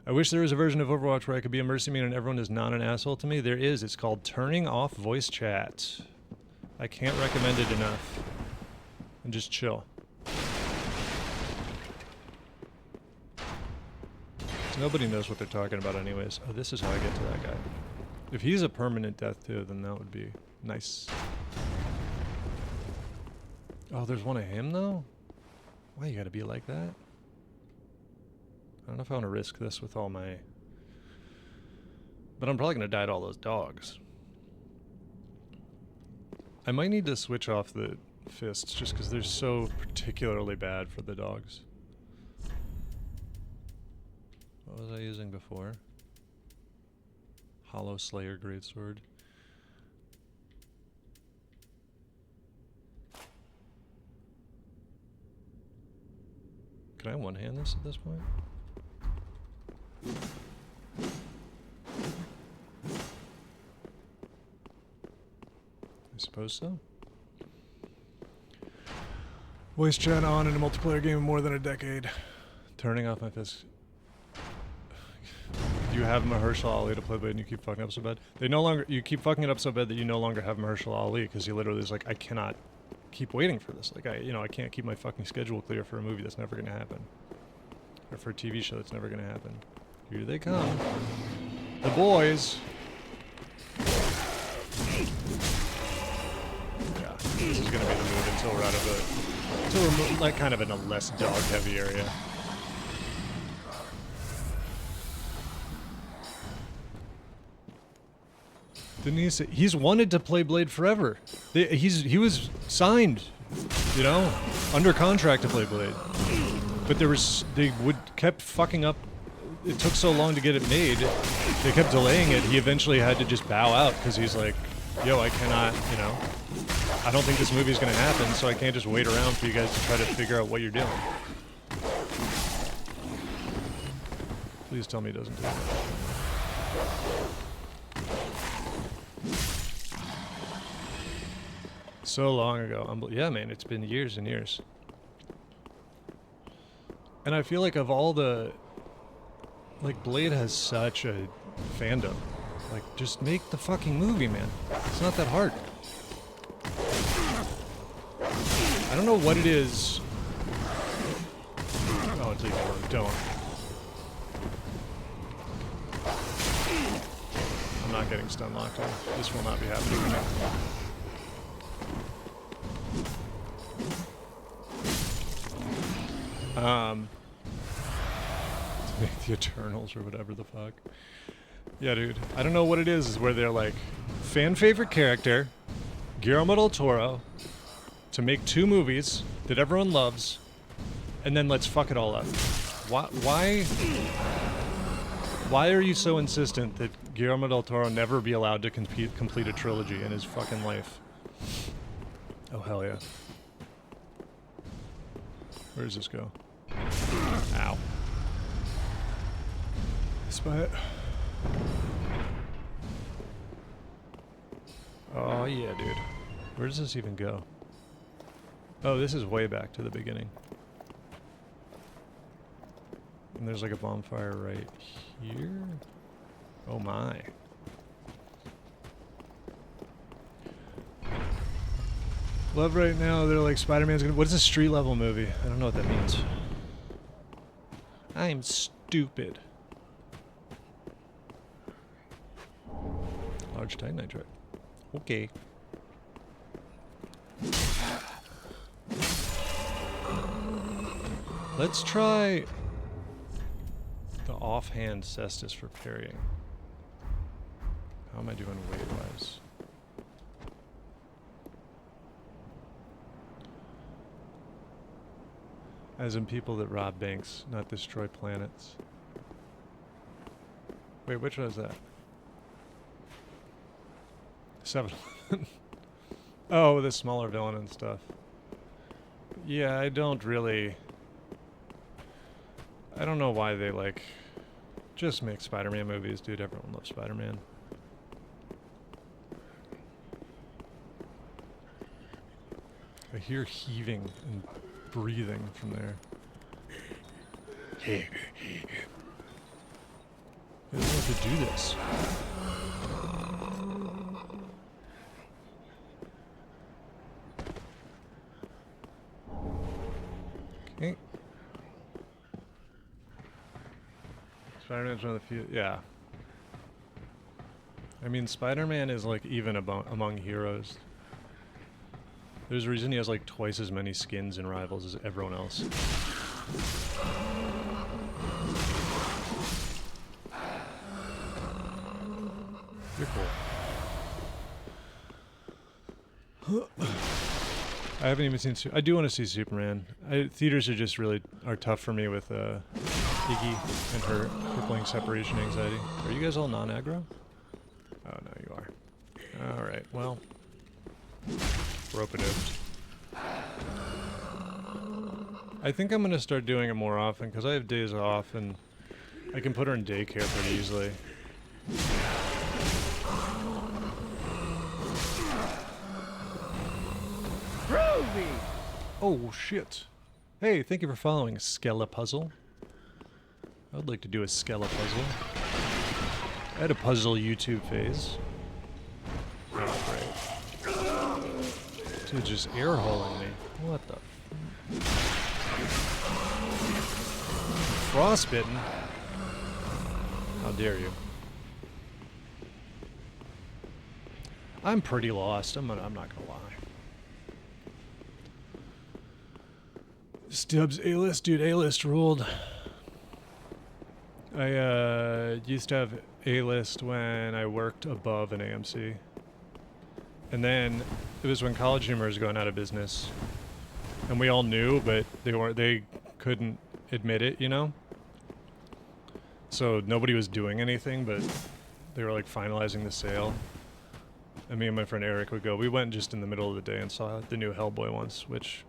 Speaker 1: I wish there was a version of Overwatch where I could be a mercy man and everyone is not an asshole to me. There is. It's called turning off voice chat. I can't recommend it enough. And just chill. Nobody knows what they're talking about anyways. Oh, this is how I get to that guy. If he's a permanent death too, then that would be nice. Oh, there's one of him though? Why you gotta be like that? I don't know if I want to risk this with all my... But I'm probably gonna die to all those dogs. I might need to switch off the fists just because they're so particularly bad for the dogs. What was I using before? Hollow Slayer Greatsword. Can I one-hand this at this point? I suppose so. Voice chat on in a multiplayer game in more than a decade. Turning off my fist. You have Mahershala Ali to play Blade and you keep fucking up so bad. You keep fucking it up so bad that you no longer have Mahershala Ali because he literally is like, I cannot keep waiting for this. Like, I can't keep my fucking schedule clear for a movie that's never gonna happen. Or for a TV show that's never gonna happen. Here they come. The boys. Yeah, this is gonna be the move until we're out of until we're like kind of in a less dog-heavy area. Didn't he say he's wanted to play Blade forever? He was signed, under contract to play Blade, but they kept fucking up. It took so long to get it made. They kept delaying it. He eventually had to just bow out because he's like, yo, I cannot, I don't think this movie's gonna happen, so I can't just wait around for you guys to try to figure out what you're doing. Please tell me he doesn't do that. So long ago. Yeah, man, it's been years and years. And I feel like of all the... Like, Blade has such a fandom. Like, just make the fucking movie, man. It's not that hard. I don't know what it is. Oh, leave it alone. Don't. I'm not getting stun locked on. This will not be happening to me. To make the Eternals or whatever the fuck. Yeah, dude. I don't know what it is where they're like, fan favorite character, Guillermo del Toro, to make 2 movies that everyone loves, and then let's fuck it all up. Why are you so insistent that Guillermo del Toro never be allowed to complete a trilogy in his fucking life? Oh, hell yeah. Where does this go? Ow. Spot. Oh, yeah, dude. Where does this even go? Oh, this is way back to the beginning. And there's like a bonfire right here? Oh my. Love right now, they're like Spider-Man's gonna... What is a street level movie? I don't know what that means. I'm stupid. Large titanite. Okay. Let's try the offhand cestus for parrying. How am I doing weight-wise? As in people that rob banks, not destroy planets. Wait, which one is that? 7. Oh, the smaller villain and stuff. Yeah, I don't know why they like... Just make Spider-Man movies, dude. Everyone loves Spider-Man. I hear heaving and breathing from there. I don't know how to do this. Okay. Spider-Man's one of the few... Yeah. I mean, Spider-Man is like even among heroes. There's a reason he has like twice as many skins and rivals as everyone else. You're cool. I haven't even seen... I do want to see Superman. Theaters are just really... are tough for me with Iggy and her crippling separation anxiety. Are you guys all non-aggro? Oh, no, you are. Alright, well... Rope-a-dooped. I think I'm going to start doing it more often, because I have days off, and I can put her in daycare pretty easily.
Speaker 2: Groovy!
Speaker 1: Oh, shit. Hey, thank you for following Skella Puzzle. I would like to do a Skella Puzzle. I had a puzzle YouTube phase. Oh, great. Dude, just air-holing me. What the... Frostbitten? How dare you. I'm pretty lost. I'm not gonna lie. Stubbs A-list, dude. A-list ruled. I used to have A-list when I worked above an AMC. And then it was when College Humor was going out of business. And we all knew, but they couldn't admit it, you know? So nobody was doing anything, but they were like finalizing the sale. And me and my friend Eric would go. We went just in the middle of the day and saw the new Hellboy once, which...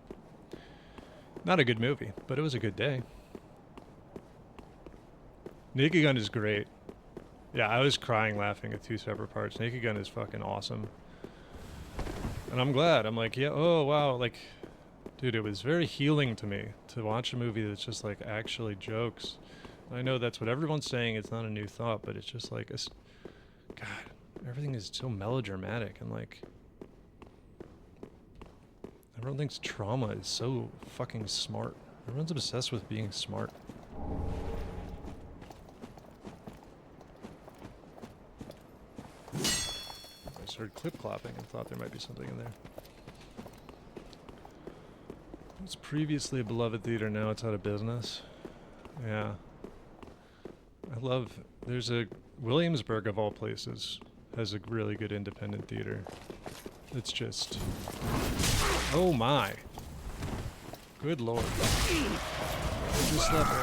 Speaker 1: Not a good movie, but it was a good day. Naked Gun is great. Yeah, I was crying laughing at 2 separate parts. Naked Gun is fucking awesome. And I'm glad. I'm like, yeah, oh wow, like, dude, it was very healing to me to watch a movie that's just like actually jokes. I know that's what everyone's saying. It's not a new thought, but it's just like, God, everything is so melodramatic and like, everyone thinks trauma is so fucking smart. Everyone's obsessed with being smart. I started clip-clopping and thought there might be something in there. It was previously a beloved theater, now it's out of business. Yeah. I love... There's a... Williamsburg, of all places, has a really good independent theater. It's just... Oh my! Good lord. Just level.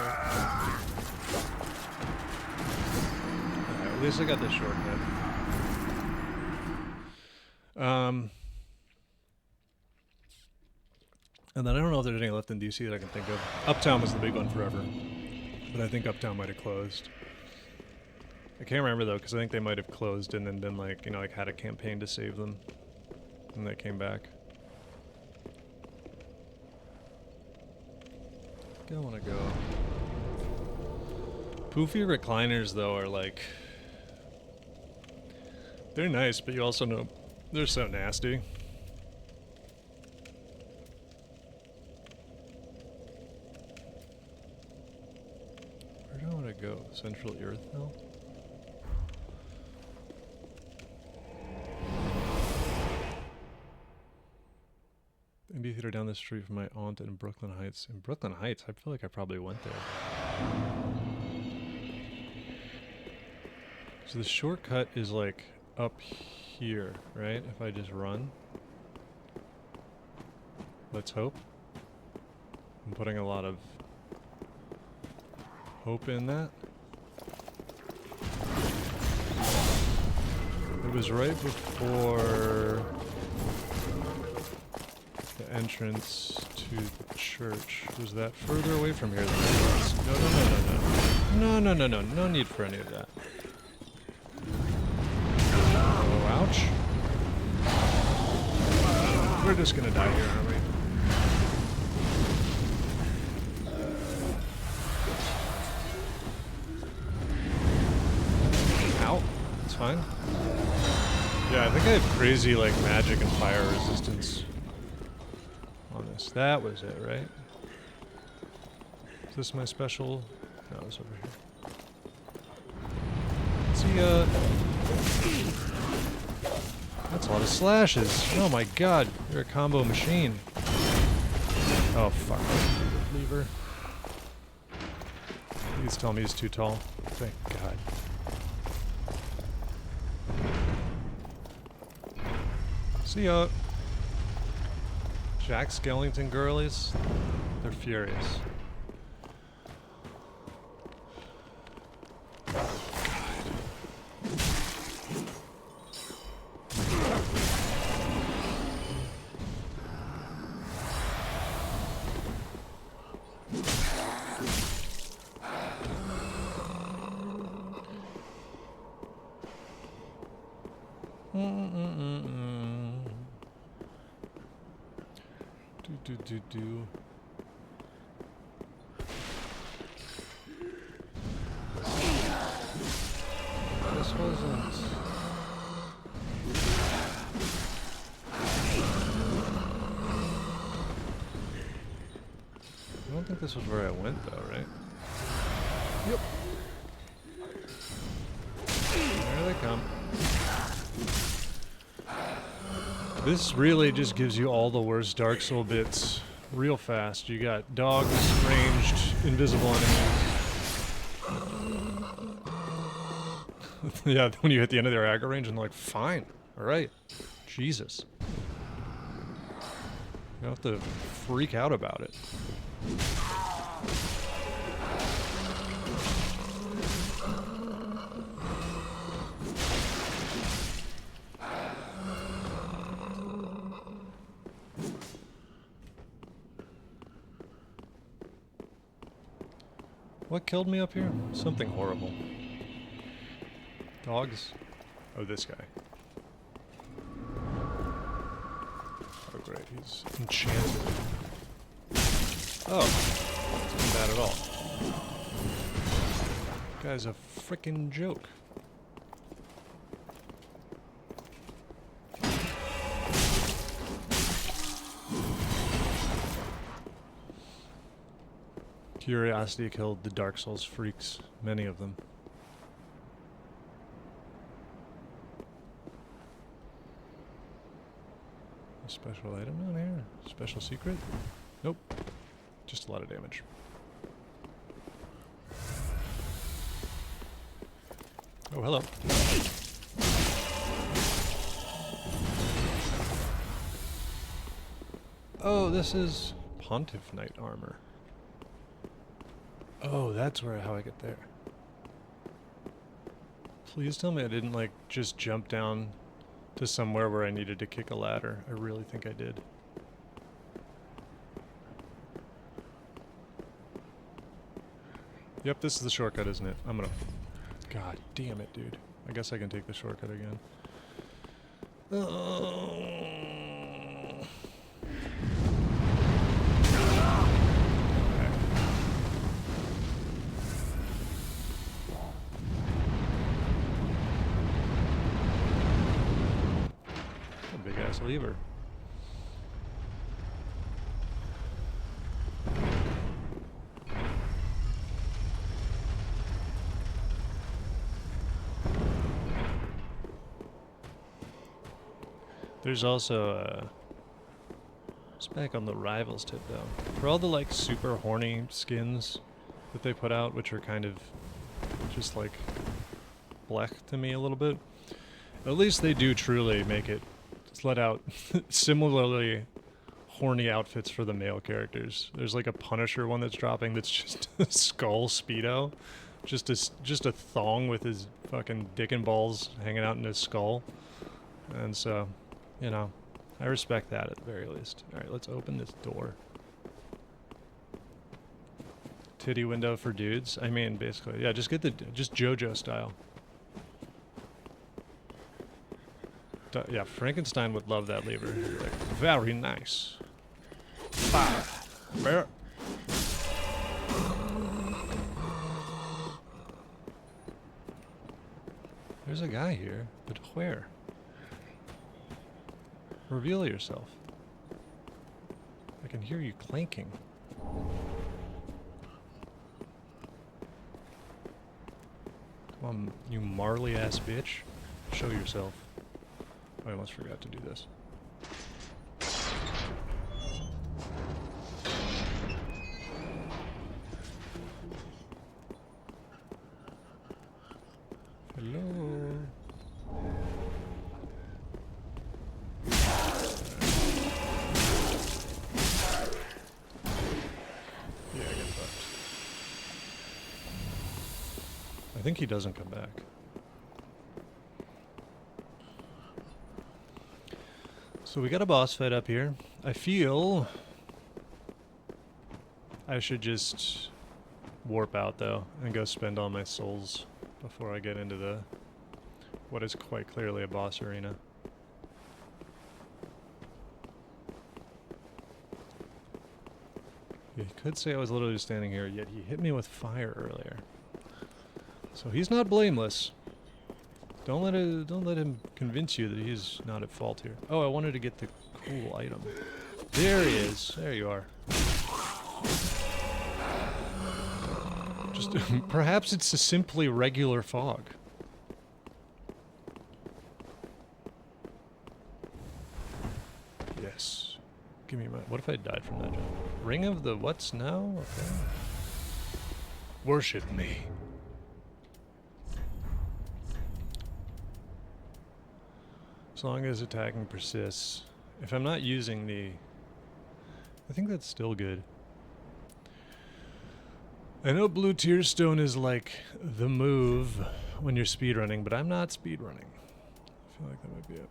Speaker 1: Alright, at least I got this shortcut. And then I don't know if there's any left in DC that I can think of. Uptown was the big one forever. But I think Uptown might have closed. I can't remember though, because I think they might have closed and then been like, you know, like had a campaign to save them. And they came back. I think I want to go. Poofy recliners though are like... They're nice, but you also know they're so nasty. Where do I want to go? Central Earthville? Indie theater down the street from my aunt in Brooklyn Heights. In Brooklyn Heights? I feel like I probably went there. So the shortcut is like up here, right? If I just run. Let's hope. I'm putting a lot of hope in that. It was right before the entrance to the church. Was that further away from here than it was? No, no, no, no, no. No, no, no, no. No need for any of that. Oh, ouch. We're just gonna die here, aren't we? Ow. It's fine. Yeah, I think I have crazy, like, magic and fire resistance on this. That was it, right? Is this my special? No, it's over here. See ya. That's a lot of slashes. Oh my god, you're a combo machine. Oh fuck. Lever. Please tell me he's too tall. Thank god. See ya. Jack Skellington girlies. They're furious. Do. This wasn't... I don't think this was where I went though, right? Yep. There they come. This really just gives you all the worst Dark Soul bits real fast. You got dogs, ranged, invisible enemies. Yeah, when you hit the end of their aggro range and they're like, fine, alright. Jesus. You don't have to freak out about it. What killed me up here? Something horrible. Dogs? Oh, this guy. great. He's enchanted. Oh, not bad at all. Guy's a frickin' joke. Curiosity killed the Dark Souls freaks, many of them. A special item down here? Special secret? Nope. Just a lot of damage. Oh, hello. Oh, this is Pontiff Knight armor. Oh, that's how I get there. Please tell me I didn't, like, just jump down to somewhere where I needed to kick a ladder. I really think I did. Yep, this is the shortcut, isn't it? I'm gonna... God damn it, dude. I guess I can take the shortcut again. A big ass lever. There's also just back on the rivals tip though. For all the like super horny skins that they put out, which are kind of just like black to me a little bit, at least they do truly make it let out similarly horny outfits for the male characters. There's like a Punisher one that's dropping that's just a skull speedo, just a thong with his fucking dick and balls hanging out in his skull, and so. You know, I respect that at the very least. Alright, let's open this door. Titty window for dudes? I mean, basically, yeah, just get the, just JoJo style. Yeah, Frankenstein would love that lever. He'd be like, very nice. Bear. There's a guy here, but where? Reveal yourself. I can hear you clanking. Come on, you Marley ass bitch. Show yourself. Oh, I almost forgot to do this. Hello. I think he doesn't come back. So we got a boss fight up here. I feel I should just warp out though and go spend all my souls before I get into the what is quite clearly a boss arena. He could say I was literally standing here, yet he hit me with fire earlier. So he's not blameless. Don't let him convince you that he's not at fault here. Oh, I wanted to get the cool item. There he is. There you are. Just perhaps it's a simply regular fog. Yes. Give me my... What if I died from that jump? Ring of the what's now? Okay. Worship me. As long as attacking persists. If I'm not using the... I think that's still good. I know Blue Tear Stone is like the move when you're speedrunning, but I'm not speedrunning. I feel like that might be it.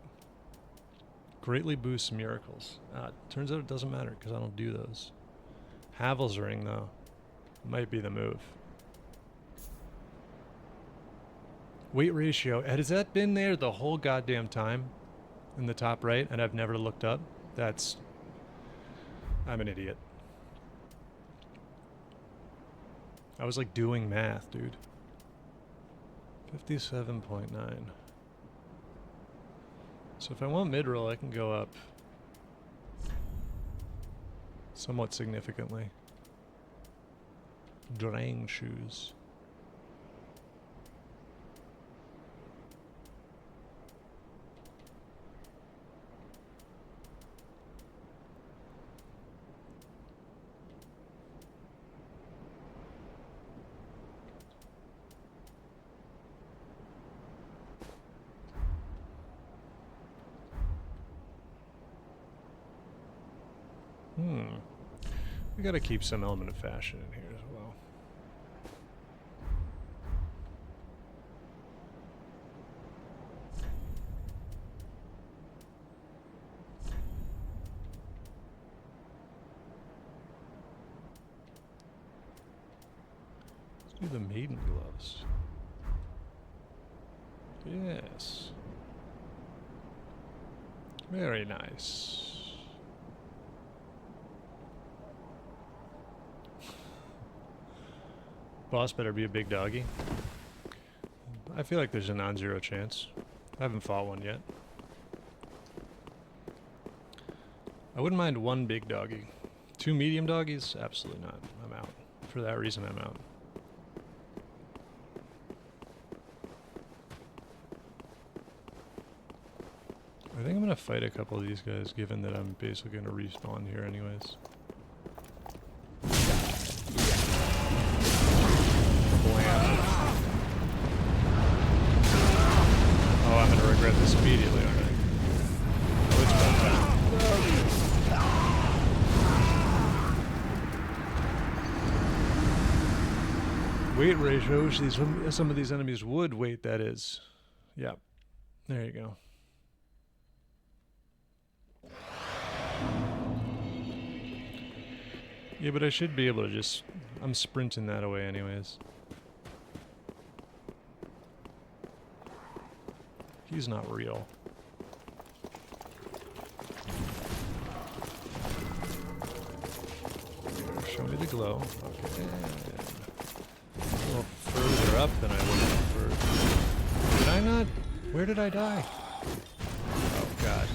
Speaker 1: Greatly boosts miracles. Turns out it doesn't matter because I don't do those. Havel's Ring, though, might be the move. Weight ratio. Has that been there the whole goddamn time? In the top right, and I've never looked up? That's I'm an idiot. I was like doing math, dude. 57.9. So if I want mid-roll, I can go up somewhat significantly. Drang shoes. We gotta keep some element of fashion in here as well. Let's do the maiden gloves. Yes. Very nice. Boss better be a big doggy. I feel like there's a non-zero chance. I haven't fought one yet. I wouldn't mind one big doggy. 2 medium doggies? Absolutely not. I'm out. For that reason, I'm out. I think I'm gonna fight a couple of these guys, given that I'm basically gonna respawn here anyways. Oh, I'm gonna regret this immediately, aren't I? Oh, it's about time. Weight ratio, some of these enemies would weight, that is. Yep. There you go. Yeah, but I should be able to just... I'm sprinting that away anyways. He's not real. Here, show me the glow. Okay. A little further up than I would have preferred. Did I not? Where did I die? Oh, God.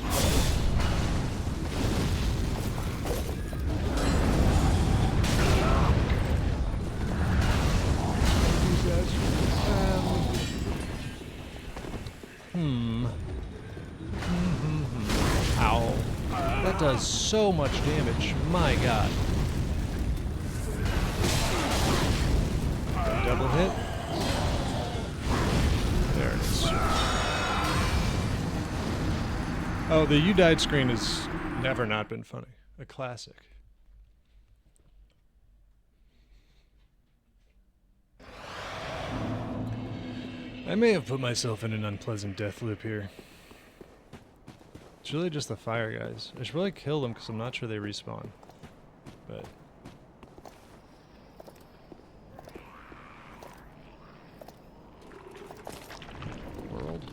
Speaker 1: Ow. That does so much damage. My God. Double hit. There it is. Oh, the "you died" screen has never not been funny. A classic. I may have put myself in an unpleasant death loop here. It's really just the fire guys. I should really kill them because I'm not sure they respawn. But... world.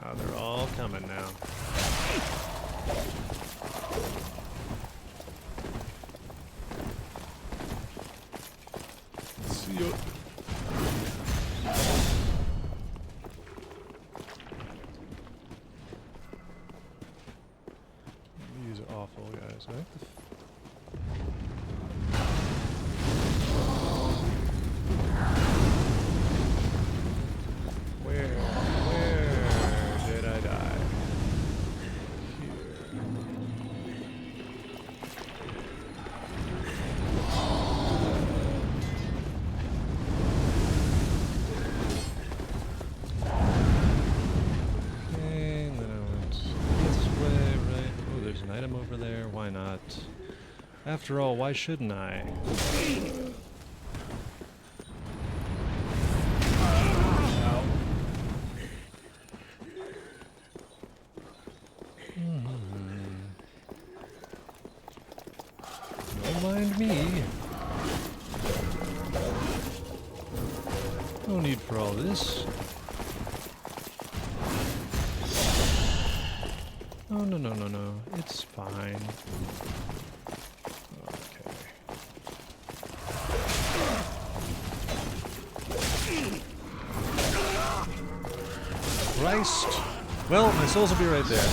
Speaker 1: Oh, they're all coming now. These are awful guys. Where did I die? Over there, why not? After all, why shouldn't I? Don't mind me. No need for all this. No, no, no, no, no. It's fine. Okay. Christ. Well, my souls will be right there.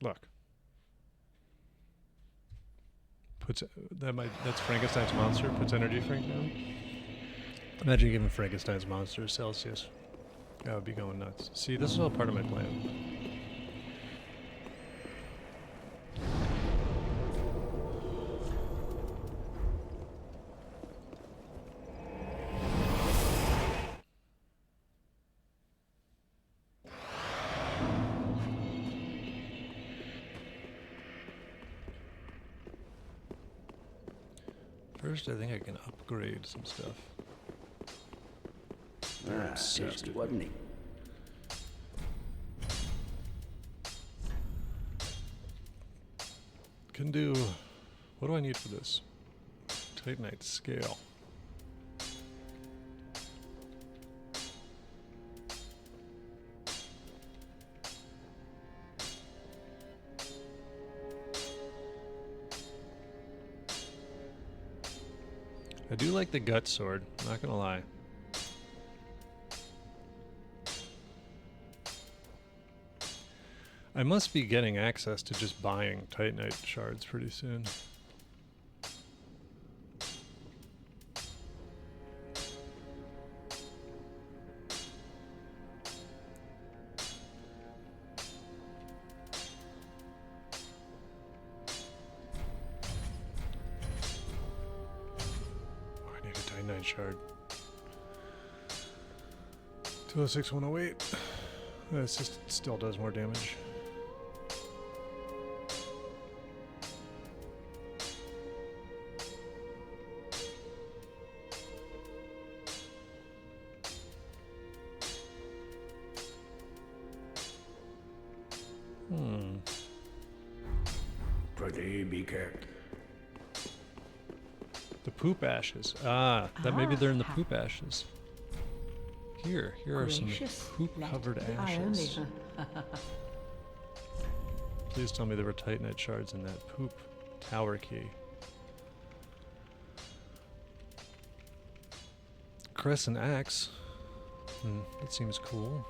Speaker 1: Look. That's Frankenstein's monster. Puts energy Frank down. Imagine giving Frankenstein's monster Celsius. That would be going nuts. See, this is all part of my plan. First, I think I can upgrade some stuff.
Speaker 2: Tasty, wasn't he?
Speaker 1: Can do... What do I need for this? Titanite scale. I do like the gut sword, not gonna lie. I must be getting access to just buying Titanite shards pretty soon. Shard. 206, 108. This just still does more damage.
Speaker 2: Pretty be kept.
Speaker 1: The poop ashes. Ah, that maybe they're in the poop ashes. Here are some poop-covered ashes. Please tell me there were Titanite shards in that poop tower key. Crescent axe. That seems cool.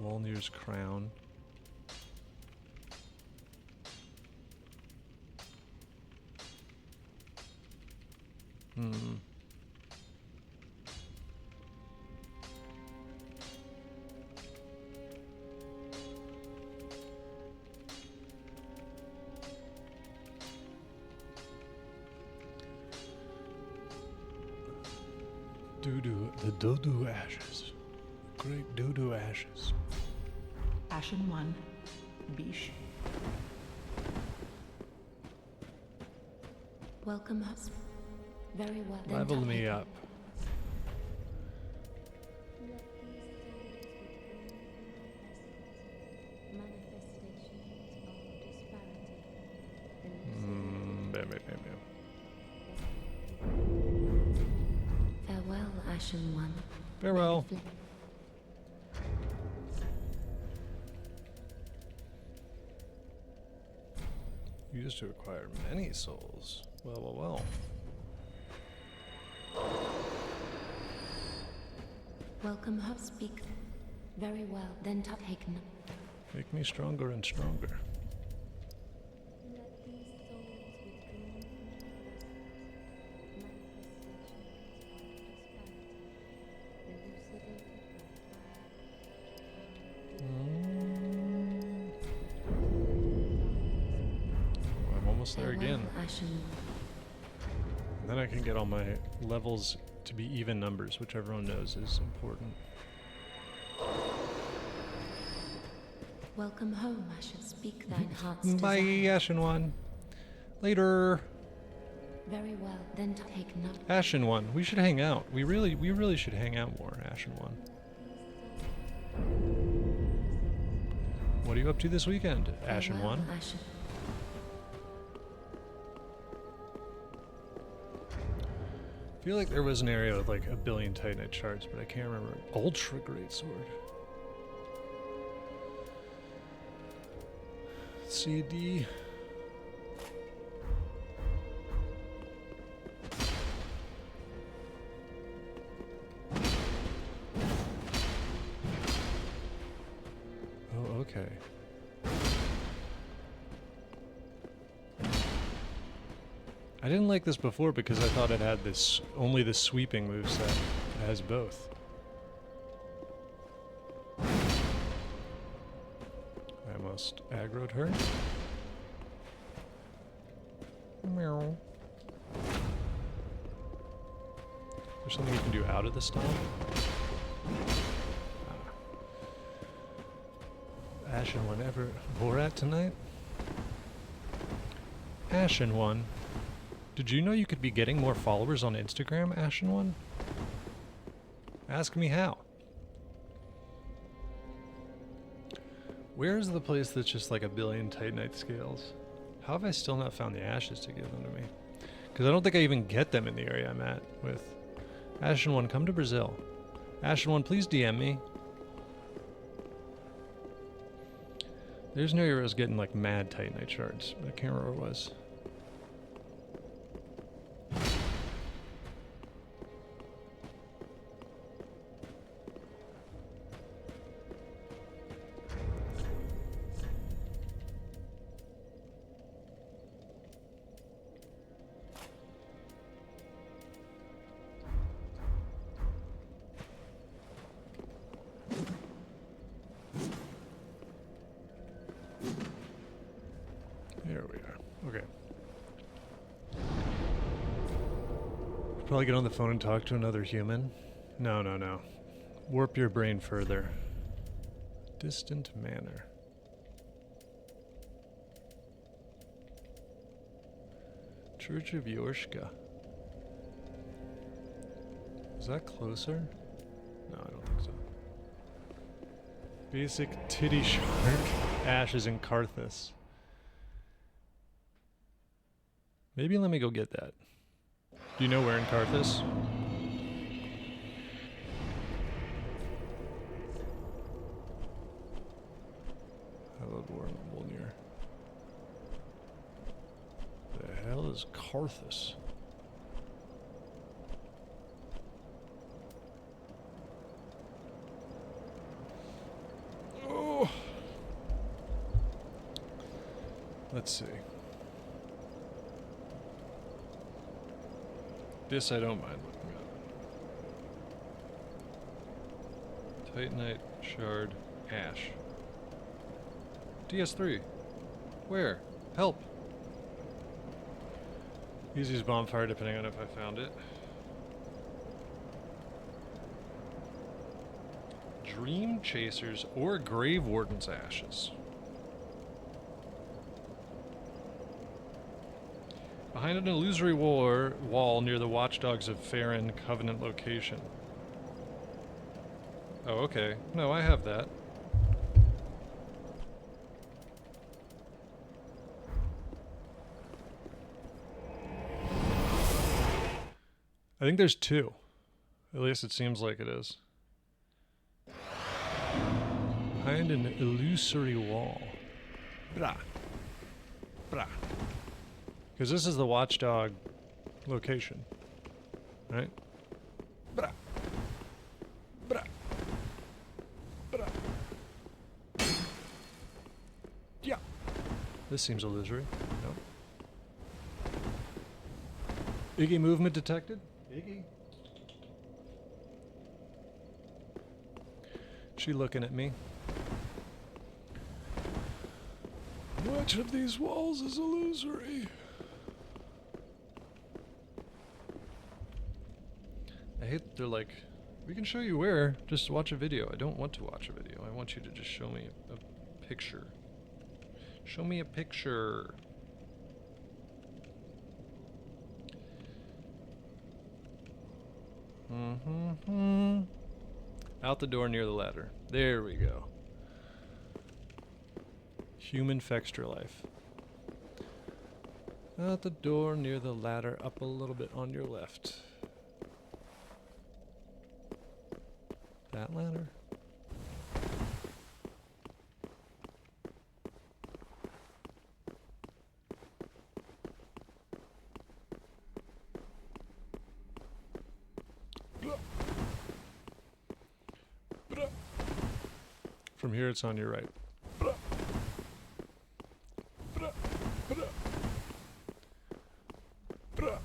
Speaker 1: Wolnir's crown. Doo-doo, the doo-doo ashes. Great doo-doo ashes.
Speaker 3: Ashen 1, Bish.
Speaker 4: Welcome us. Very well.
Speaker 1: Level me up.
Speaker 4: Farewell, Ashen One.
Speaker 1: Farewell. Used to acquire many souls. Well, well, well.
Speaker 4: Welcome, her speak. Very well, then taken.
Speaker 1: Make me stronger and stronger. I'm almost there again. And then I can get all my levels to be even numbers, which everyone knows is important.
Speaker 4: Welcome home, Ashen. Speak thine heart's
Speaker 1: Bye,
Speaker 4: desire.
Speaker 1: Ashen One. Later.
Speaker 4: Very well, then taken up.
Speaker 1: Ashen One, we should hang out. We really should hang out more, Ashen One. are you up to this weekend, Ashen
Speaker 4: Farewell,
Speaker 1: One?
Speaker 4: Ashen.
Speaker 1: I feel like there was an area with like a billion Titanite shards, but I can't remember. Ultra Greatsword. CD. Oh, okay. I didn't like this before because I thought it had this only the sweeping moveset. It has both. I almost aggroed her. Meow. There's something you can do out of the stomp? Ashen One ever Borat tonight? Ashen One. Did you know you could be getting more followers on Instagram, Ashen One? Ask me how. Where's the place that's just like a billion Titanite scales? How have I still not found the ashes to give them to me? Because I don't think I even get them in the area I'm at with. Ashen One, come to Brazil. Ashen One, please DM me. There's no area where I was getting like mad Titanite shards, but I can't remember what it was. There we are. Okay. Probably get on the phone and talk to another human. No, no, no. Warp your brain further. Distant manor. Church of Yorshka. Is that closer? No, I don't think so. Basic titty shark. Ashes in Karthus. Maybe let me go get that. Do you know where in Karthus? Hello, Wolnir. The hell is Karthus? Oh. Let's see. This I don't mind looking at. Titanite, Shard, Ash. DS3. Where? Help! Easy as bonfire depending on if I found it. Dream Chasers or Grave Warden's Ashes. Behind an illusory wall near the Watchdogs of Farron Covenant location. Oh, okay. No, I have that. I think there's two. At least it seems like it is. Behind an illusory wall. Brah. Brah. Because this is the Watchdog location. Right? Brah. Brah. Brah. Yeah. This seems illusory. No. Iggy movement detected? Iggy? She looking at me. Which of these walls is illusory? I hate that they're like, we can show you where, just watch a video. I don't want to watch a video. I want you to just show me a picture. Show me a picture. Out the door near the ladder. There we go. Human Fextra Life. Out the door near the ladder, up a little bit on your left. That ladder? From here, it's on your right.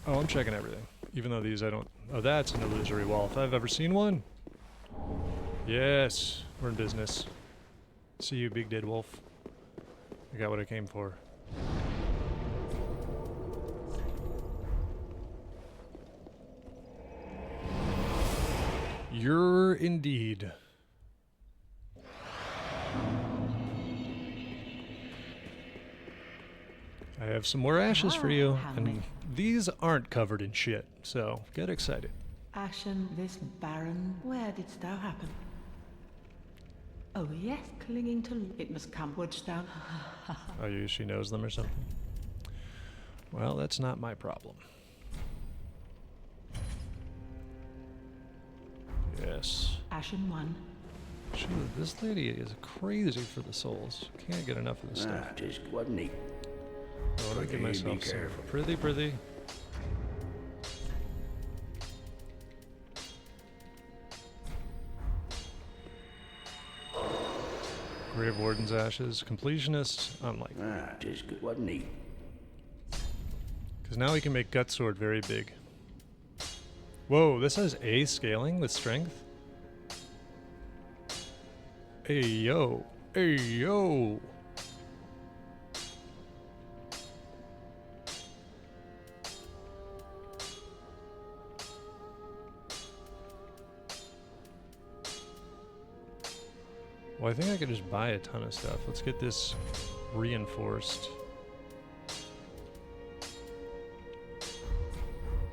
Speaker 1: Oh, I'm checking everything. Even though these I don't... Oh, that's an illusory wall. If I've ever seen one. Yes, we're in business. See you, big dead wolf. I got what I came for. You're indeed. I have some more ashes for you, and these aren't covered in shit, so get excited.
Speaker 3: Ashen, this barren, where didst thou happen? Oh yes, clinging to it must come. Wouldst thou?
Speaker 1: Oh, she knows them or something? Well, that's not my problem. Yes.
Speaker 3: Ashen 1.
Speaker 1: This lady is crazy for the souls. Can't get enough of this stuff.
Speaker 2: Just wasn't he?
Speaker 1: Oh, what do I give myself?
Speaker 2: Be careful.
Speaker 1: Prithee. Grave Warden's Ashes. Completionist. Unlikely.
Speaker 2: Just wasn't he?
Speaker 1: Because now we can make Gut Sword very big. Whoa, this has A scaling with strength? Hey, yo. Hey, yo. Well, I think I could just buy a ton of stuff. Let's get this reinforced.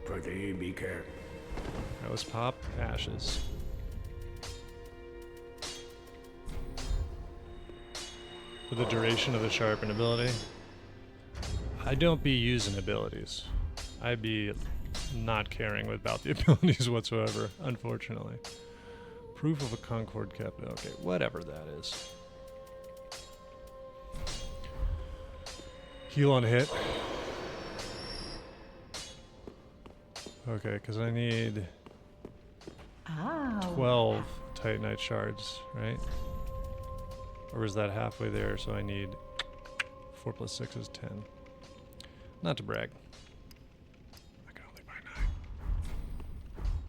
Speaker 2: Prithee, be careful.
Speaker 1: Now let's pop ashes. For the duration of the sharpen ability. I don't be using abilities. I be not caring about the abilities whatsoever, unfortunately. Proof of a Concord cap. Okay, whatever that is. Heal on hit. Okay, because I need 12 Titanite shards, right? Or is that halfway there? So I need 4 plus 6 is 10. Not to brag. I can only buy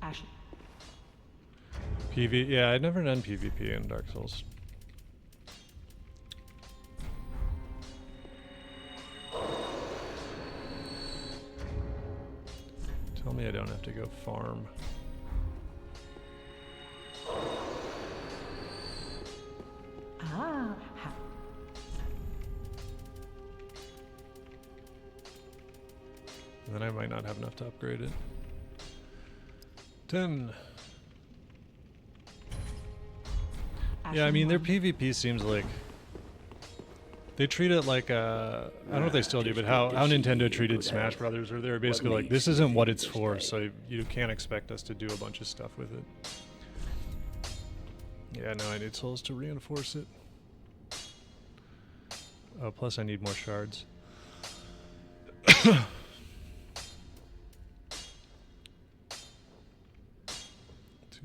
Speaker 1: 9.
Speaker 3: Ashen.
Speaker 1: PV, yeah, I'd never done PvP in Dark Souls. Tell me I don't have to go farm. And then I might not have enough to upgrade it. 10. Yeah, I mean, their PvP seems like... They treat it like I don't know if they still do, but how Nintendo treated Smash Brothers, where they were basically like, this isn't what it's for, so you can't expect us to do a bunch of stuff with it. Yeah, no, I need souls to reinforce it. Oh, plus I need more shards.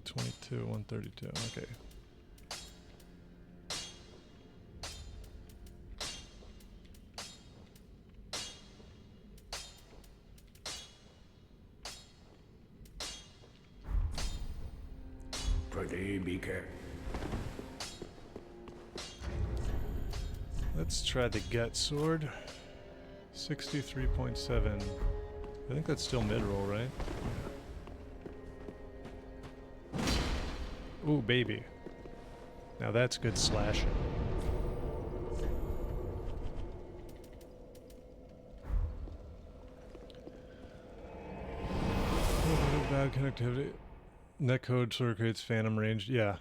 Speaker 1: 222, 132, okay.
Speaker 2: Prithee, be careful.
Speaker 1: Let's try the Gut Sword. 63.7. I think that's still mid-roll, right? Yeah. Ooh, baby. Now that's good slashing. Oh, bad connectivity. Netcode sort of creates phantom range. Yeah.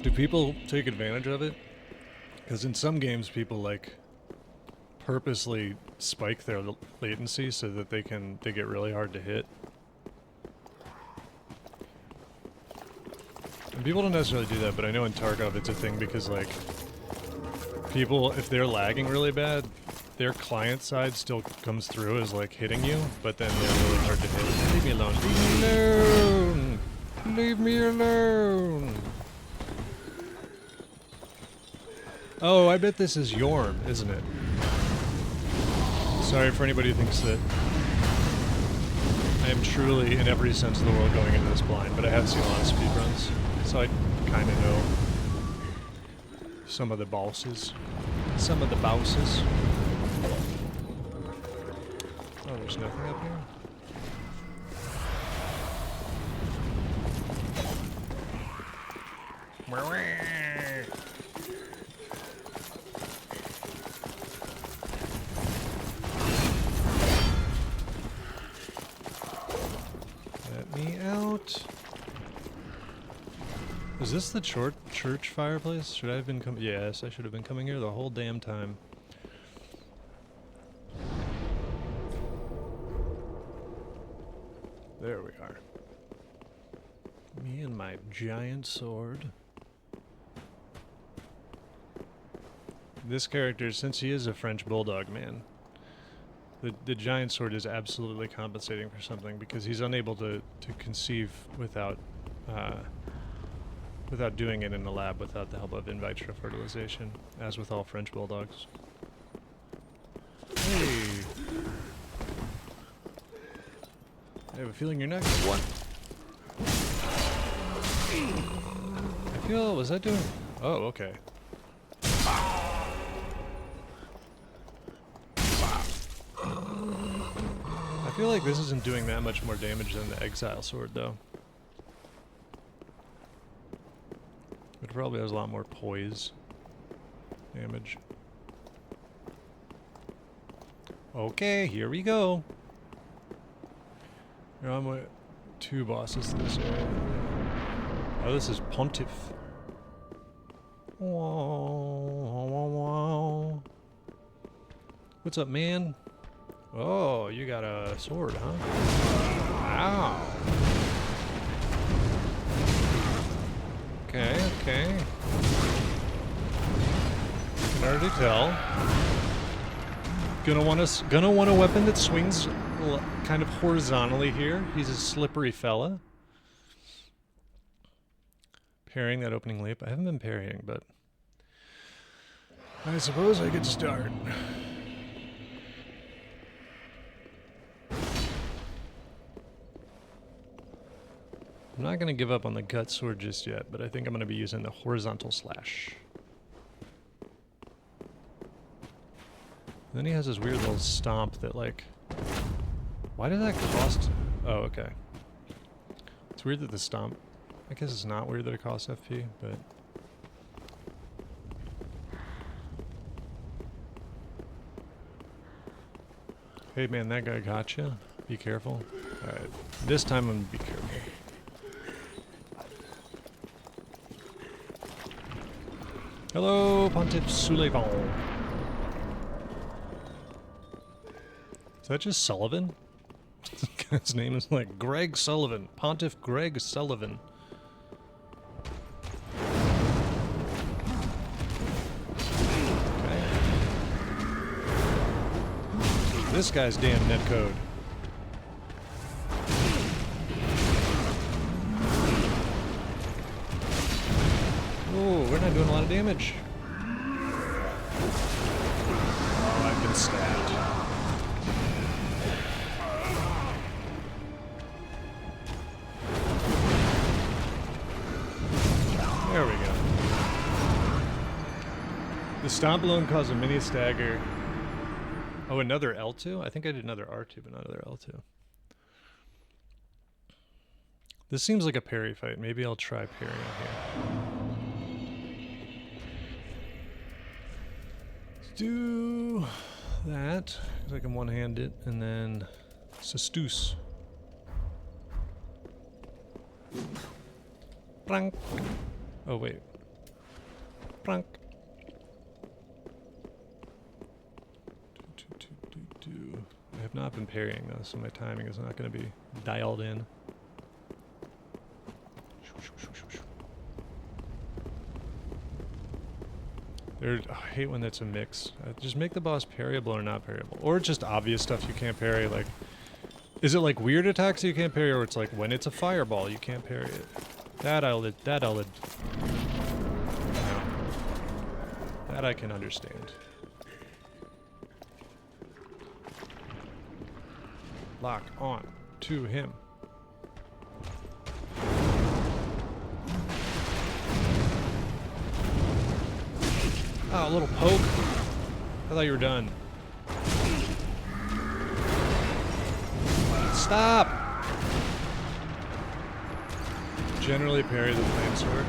Speaker 1: Do people take advantage of it? Because in some games, people like purposely spike their latency so that they get really hard to hit. And people don't necessarily do that, but I know in Tarkov it's a thing because like people, if they're lagging really bad, their client side still comes through as like hitting you, but then they're really hard to hit. Leave me alone. Leave me alone. Leave me alone. Oh, I bet this is Yorm, isn't it? Sorry for anybody who thinks that I am truly, in every sense of the world, going into this blind, but I have seen a lot of speedruns, so I kind of know some of the bosses. Some of the bosses. Oh, there's nothing up here? Let me out. Is this the church fireplace? Should I have been coming? Yes, I should have been coming here the whole damn time. There we are. Me and my giant sword. This character, since he is a French Bulldog, man, the giant sword is absolutely compensating for something because he's unable to conceive without without doing it in the lab without the help of in vitro fertilization, as with all French Bulldogs. Hey! I have a feeling you're next. What? I feel, was that doing? Oh, okay. I feel like this isn't doing that much more damage than the Exile Sword, though. It probably has a lot more poise damage. Okay, here we go. Here I'm with 2 bosses to this area. Oh, this is Pontiff. What's up, man? Oh, you got a sword, huh? Ow. Okay, okay. You can already tell. Gonna want a weapon that swings kind of horizontally here. He's a slippery fella. Parrying that opening leap. I haven't been parrying, but I suppose I could start. I'm not going to give up on the gut sword just yet, but I think I'm going to be using the horizontal slash. Then he has this weird little stomp that, like... Why did that cost... Oh, okay. It's weird that the stomp... I guess it's not weird that it costs FP, but... Hey man, that guy got you. Be careful. Alright, this time I'm going to be careful. Hello, Pontiff Sullivan. Is that just Sullivan? His name is like Greg Sullivan. Pontiff Greg Sullivan. Okay. This guy's damn netcode. Oh, we're not doing a lot of damage. Oh, I've been stabbed. There we go. The stomp alone caused a mini stagger. Oh, another L2? I think I did another R2, but not another L2. This seems like a parry fight. Maybe I'll try parrying here. Do that, because I can one-hand it, and then Sestus. Blank. Oh, wait. Plunk. I have not been parrying though, so my timing is not going to be dialed in. I hate when that's a mix. Just make the boss parryable or not parryable. Or just obvious stuff you can't parry, like... Is it like weird attacks you can't parry, or it's like when it's a fireball you can't parry it? That I'll... No. That I can understand. Lock on to him. Oh, a little poke. I thought you were done. Stop! Generally parry the flame sword.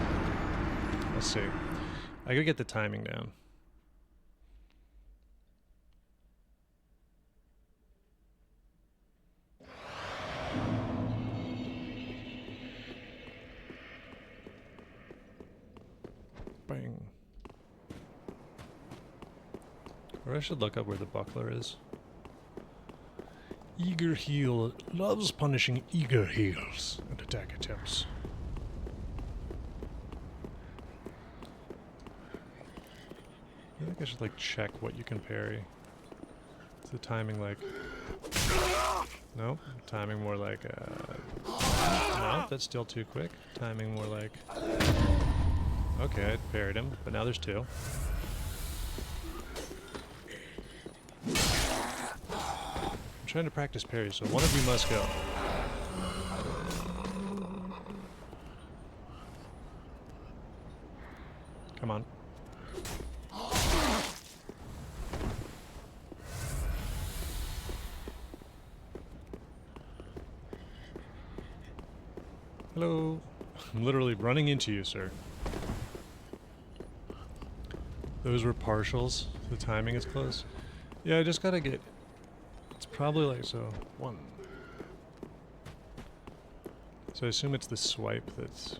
Speaker 1: Let's see. I gotta get the timing down. Bang. Or I should look up where the buckler is. Eager heel loves punishing eager heels and attack attempts. I think I should like check what you can parry. Is the timing like... Nope. Timing more like... No, that's still too quick. Timing more like... Okay, I parried him, but now there's two. I'm trying to practice parry, so one of you must go. Come on. Hello. I'm literally running into you, sir. Those were partials. The timing is close. Yeah, I just gotta get... It's probably like so. One. So I assume it's the swipe that's...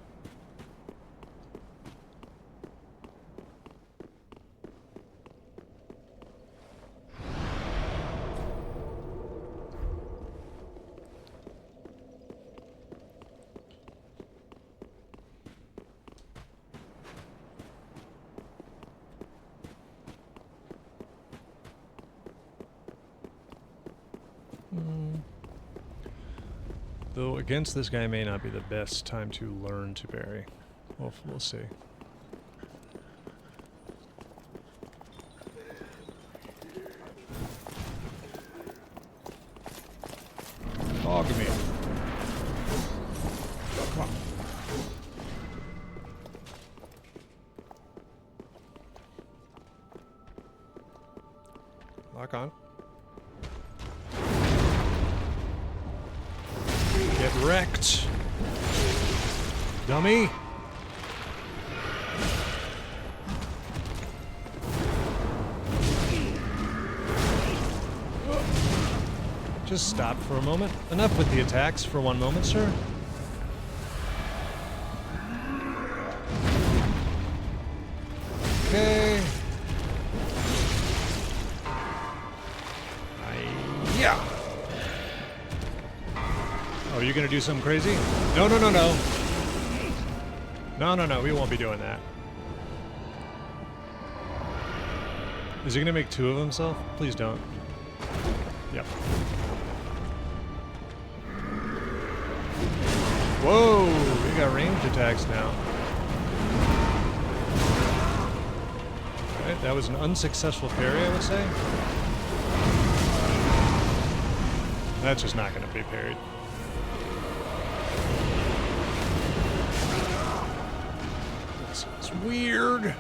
Speaker 1: Though against this guy may not be the best time to learn to parry. We'll see. Dog me. Come on. Lock on. Get wrecked, dummy. Just stop for a moment. Enough with the attacks for one moment, sir. Okay. Yeah. Oh, are you gonna do something crazy? No, no, no, no. No, no, no, we won't be doing that. Is he gonna make two of himself? Please don't. Yep. Whoa, we got ranged attacks now. Alright, that was an unsuccessful parry, I would say. That's just not gonna be parried. It's weird.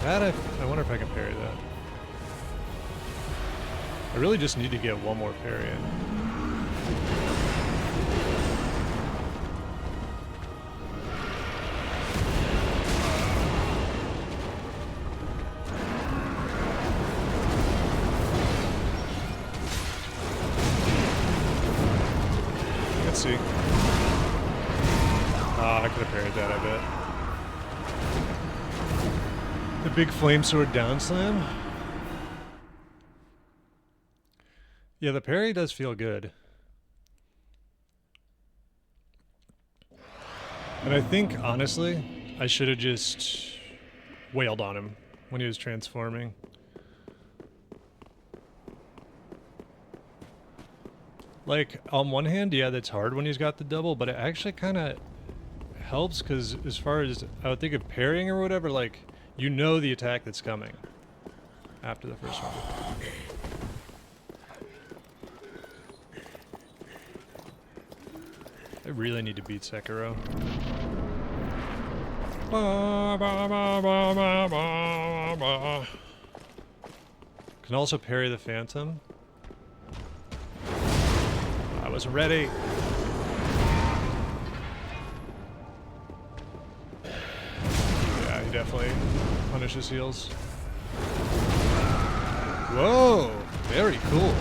Speaker 1: That I wonder if I can parry that. I really just need to get one more parry in. Let's see. I could have parried that, I bet. The big flame sword down slam. Yeah, the parry does feel good. And I think, honestly, I should have just wailed on him when he was transforming. Like, on one hand, yeah, that's hard when he's got the double, but it actually kind of helps because as far as I would think of parrying or whatever, like, you know the attack that's coming after the first one. I really need to beat Sekiro. Can also parry the Phantom. I was ready. Yeah, he definitely punishes heals. Whoa, very cool.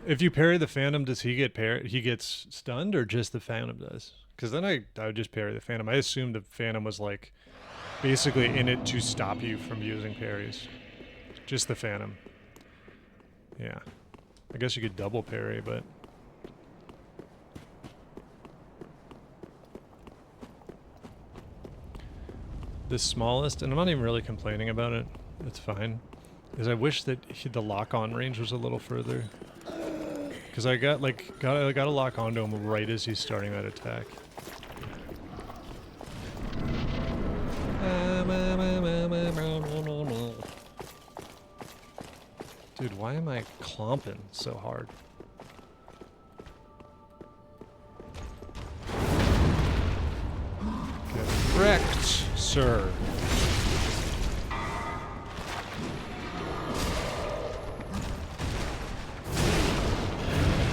Speaker 1: If you parry the Phantom, does he get he gets stunned, or just the Phantom does? Because then I would just parry the Phantom. I assumed the Phantom was like basically in it to stop you from using parries. Just the Phantom. Yeah. I guess you could double parry, but... The smallest, and I'm not even really complaining about it, it's fine, is I wish that the lock-on range was a little further. Because I got a lock onto him right as he's starting that attack. Dude, why am I clomping so hard? Get wrecked, sir.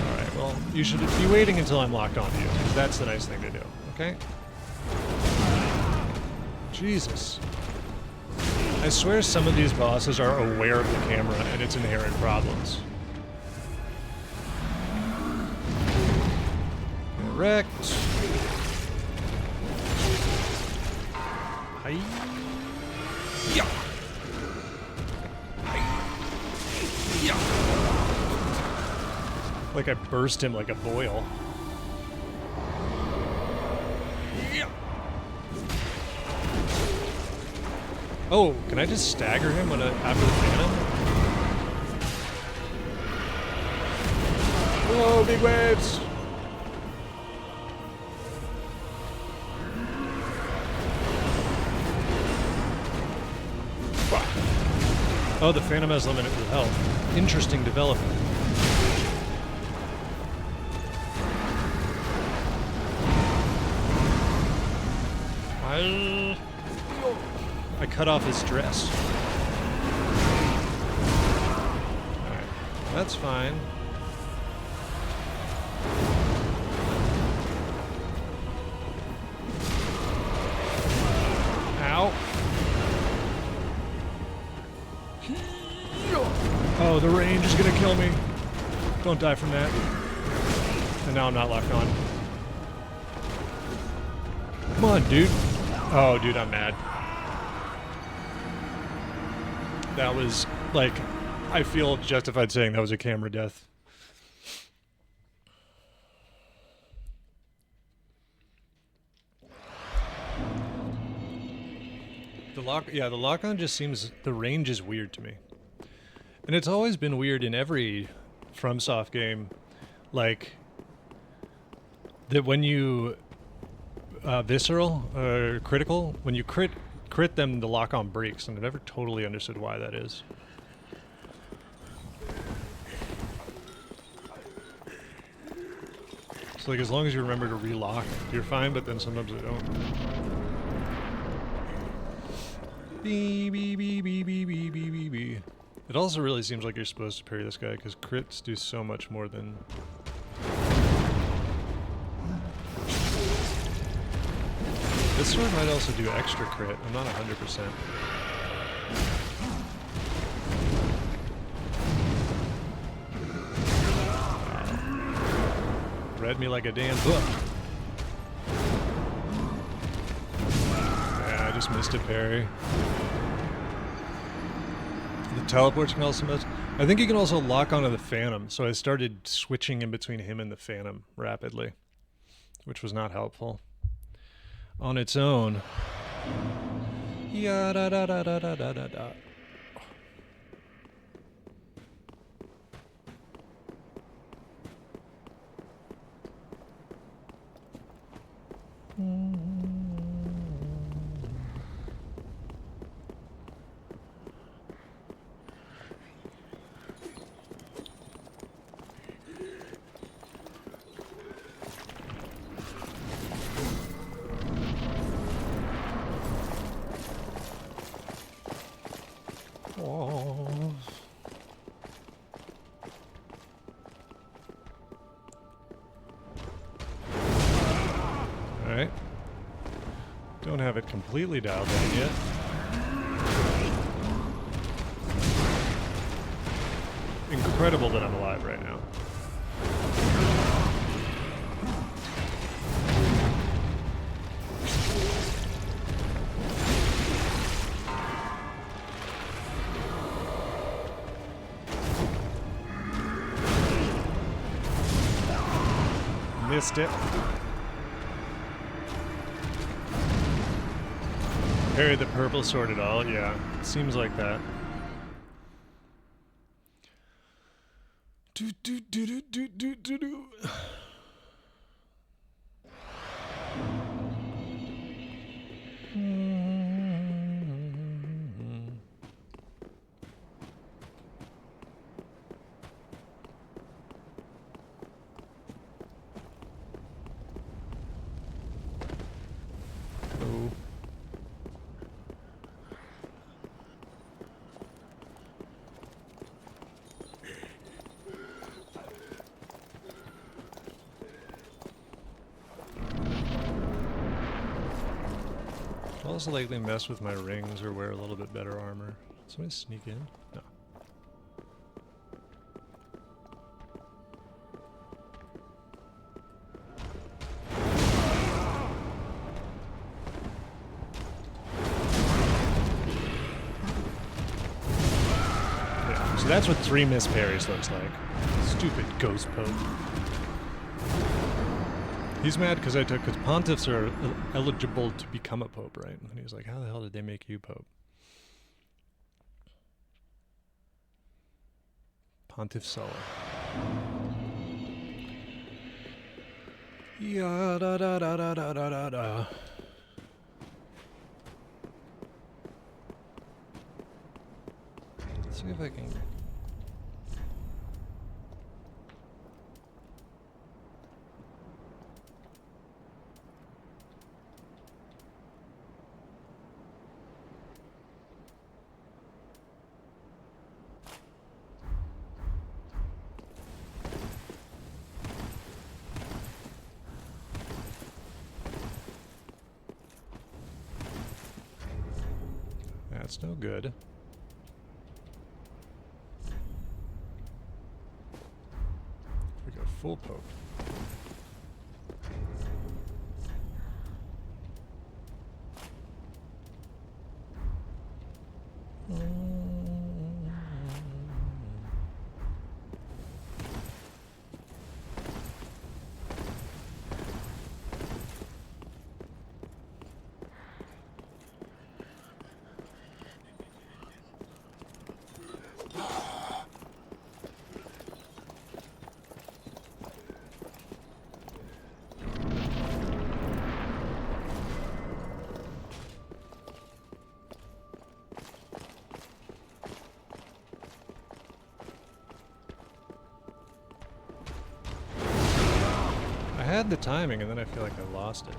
Speaker 1: Alright, well, you should be waiting until I'm locked onto you. That's the nice thing to do, okay? Jesus. I swear some of these bosses are aware of the camera and its inherent problems. Correct. Hi. Yeah. Hi. Yeah. Like I burst him like a boil. Oh, can I just stagger him when after the Phantom? Whoa, big waves! Oh, the Phantom has limited health. Interesting development. I cut off his dress. Alright, that's fine. Ow. Oh, the range is gonna kill me. Don't die from that. And now I'm not locked on. Come on, dude. Oh, dude, I'm mad. That was, like, I feel justified saying that was a camera death. The lock-on just seems, the range is weird to me. And it's always been weird in every FromSoft game, like, that when you, visceral, or critical, when you crit them, the lock-on breaks, and I've never totally understood why that is. So, like, as long as you remember to relock, you're fine, but then sometimes they don't. Bee. It also really seems like you're supposed to parry this guy, because crits do so much more than... This sword might also do extra crit. I'm not 100%. Met me like a damn book. Yeah, I just missed it, parry. The teleports can also mess. I think you can also lock onto the Phantom, so I started switching in between him and the Phantom rapidly, which was not helpful. On its own. Yeah, da da da da da da da da. Oh. Alright. Don't have it completely dialed in yet. Incredible that I'm alive right now. Missed it. Parry the purple sword at all? Yeah, seems like that. Do do do do do do do do. Oh. I'll also likely mess with my rings or wear a little bit better armor. Somebody sneak in? No. Yeah, so that's what 3 miss parries looks like. Stupid ghost pope. He's mad because because pontiffs are eligible to become a pope, right? And he's like, how the hell did they make you pope? Pontiff Sulla. Yeah, da da da da da da da da. Let's see if I can. That's no good. We got full pope. I had the timing and then I feel like I lost it.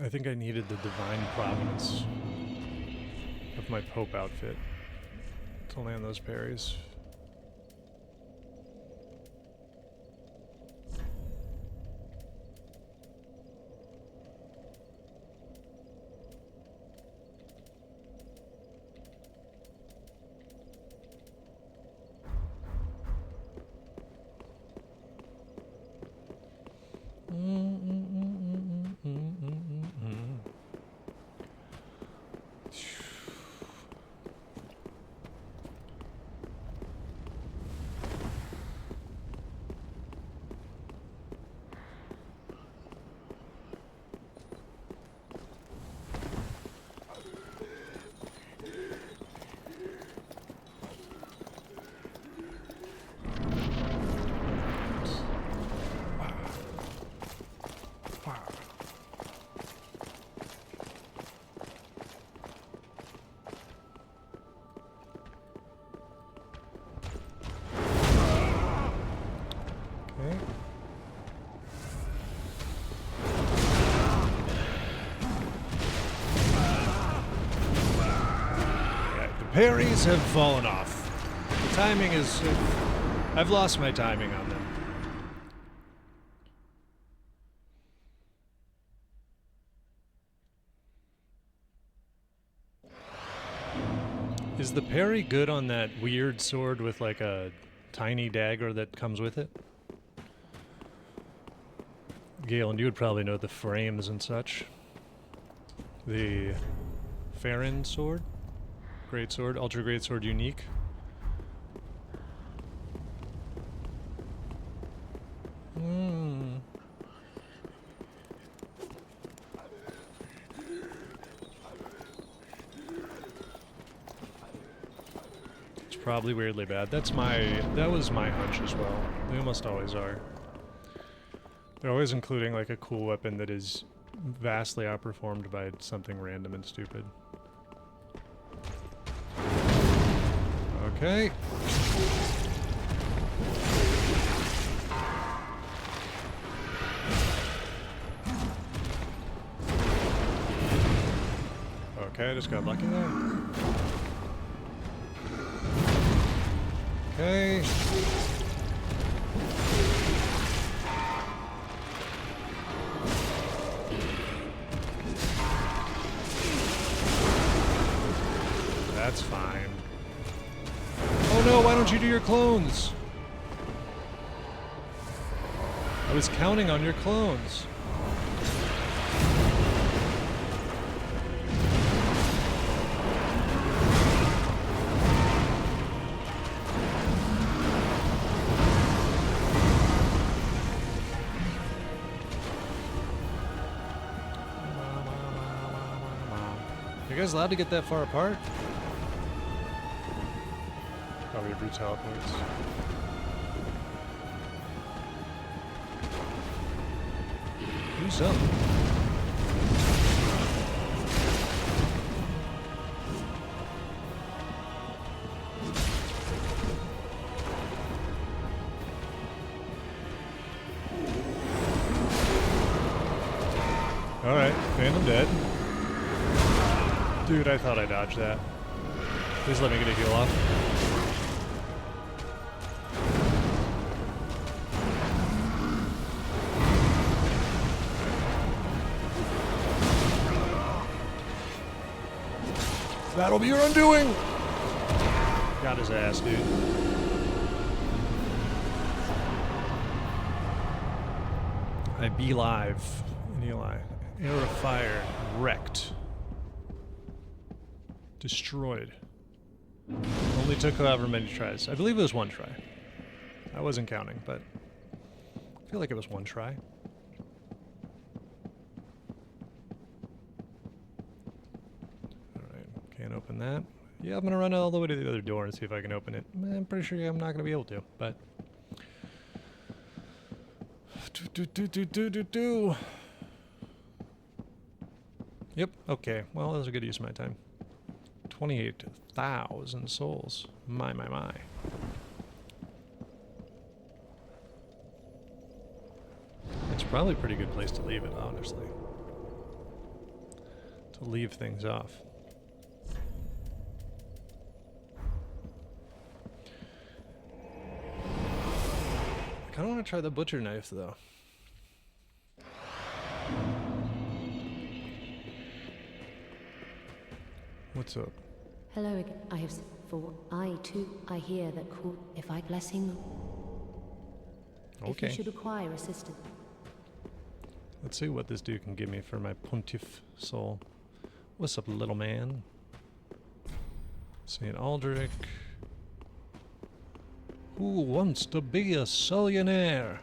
Speaker 1: I think I needed the divine providence of my Pope outfit. to land those parries. Parries have fallen off. The timing is... I've lost my timing on them. Is the parry good on that weird sword with like a tiny dagger that comes with it? Galen, you would probably know the frames and such. The Farron sword? Great sword, ultra great sword unique. It's probably weirdly bad. That was my hunch as well. They almost always are. They're always including like a cool weapon that is vastly outperformed by something random and stupid. Okay. Okay, I just got lucky there. Okay. That's fine. Oh no, why don't you do your clones? I was counting on your clones. You guys allowed to get that far apart? Probably every teleports. Who's up? Alright, Phantom dead. Dude, I thought I dodged that. Please let me get a heal off. That'll be your undoing! Got his ass, dude. I be live. Eli. Air of fire. Wrecked. Destroyed. Only took however many tries. I believe it was one try. I wasn't counting, but I feel like it was one try. Alright, can't open that. Yeah, I'm gonna run all the way to the other door and see if I can open it. I'm pretty sure I'm not gonna be able to, but... Yep, okay. Well, that was a good use of my time. 28,000 souls. My. It's probably a pretty good place to leave it, honestly. To leave things off. kind of want to try the butcher knife, though. What's up?
Speaker 4: Hello again. I have for I too. I hear that call. If I blessing. If
Speaker 1: Okay.
Speaker 4: you should require assistance.
Speaker 1: Let's see what this dude can give me for my Pontiff soul. What's up, little man? St. Aldrich. Who wants to be a millionaire?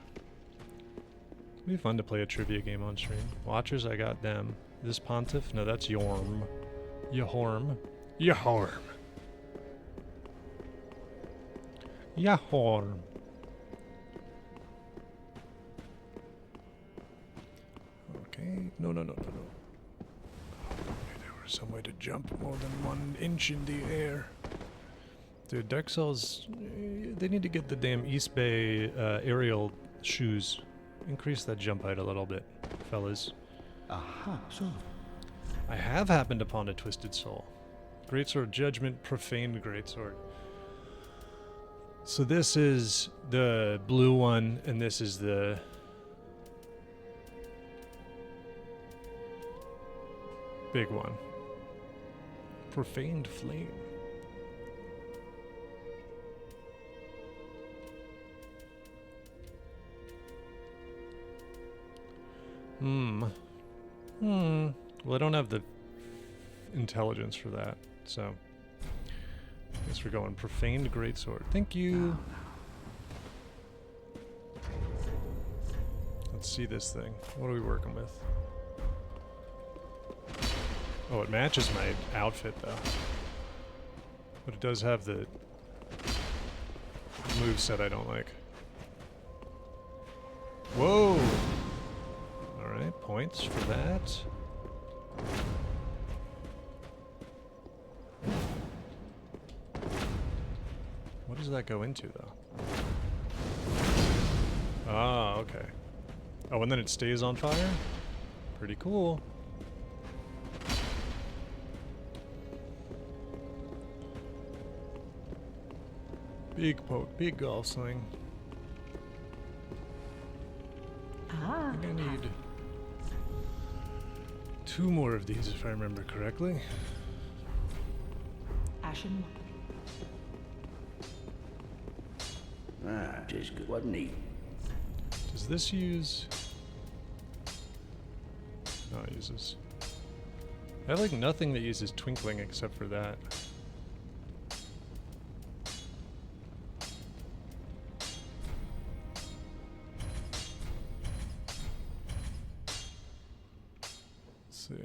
Speaker 1: It'd be fun to play a trivia game on stream. Watchers, I got them. This Pontiff? No, that's Yorm. Yahorm. Yahorm. Yahorm. Okay. No. There was some way to jump more than 1 inch in the air. Dude, Dark Souls, they need to get the damn East Bay aerial shoes. Increase that jump height a little bit, fellas.
Speaker 2: Aha, so.
Speaker 1: I have happened upon a Twisted Soul. Greatsword Judgment, Profaned Greatsword. So this is the blue one, and this is the... big one. Profaned Flame. Well, I don't have the intelligence for that, so I guess we're going Profaned Greatsword. Thank you. Let's see this thing. What are we working with? Oh, it matches my outfit though, but it does have the moveset I don't like. Whoa! Alright, points for that. What does that go into, though? Ah, okay. Oh, and then it stays on fire? Pretty cool. Big poke, big golf swing.
Speaker 3: Ah,
Speaker 1: I think I need 2 more of these, if I remember correctly.
Speaker 3: Ashen.
Speaker 2: Ah, just good. Wasn't neat.
Speaker 1: Does this use... No, it uses... I have like nothing that uses twinkling except for that. Let's see.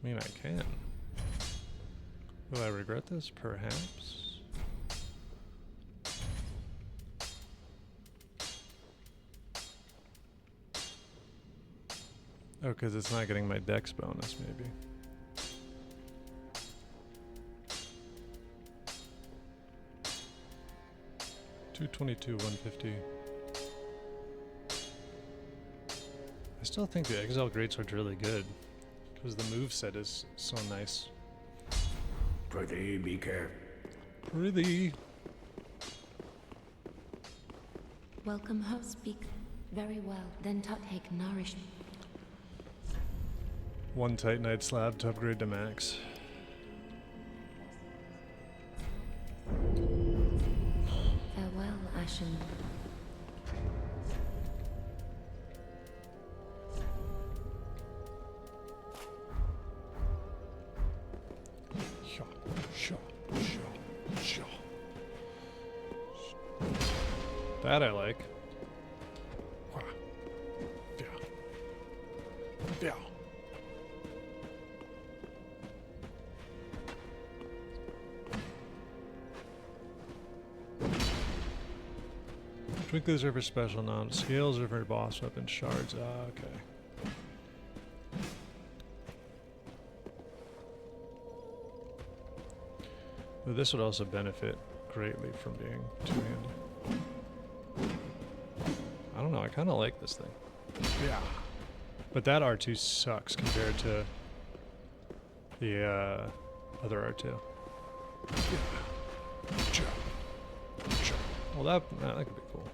Speaker 1: I mean, I can. Will I regret this? Perhaps. Oh, because it's not getting my dex bonus, maybe. $222, $150. I still think the Exile Greatsword's really good. Because the moveset is so nice.
Speaker 2: Prithee, be careful.
Speaker 1: Prithee.
Speaker 4: Welcome, host. Speak very well. Then take nourish.
Speaker 1: 1 Titanite slab to upgrade to max.
Speaker 4: Farewell, Ashen.
Speaker 1: That I like. Yeah. Twinklers are for special non scales are for boss weapon shards. Ah, okay. But this would also benefit greatly from being two-handed. I don't know, I kind of like this thing. Yeah. But that R2 sucks compared to the other R2. Well, that could be cool.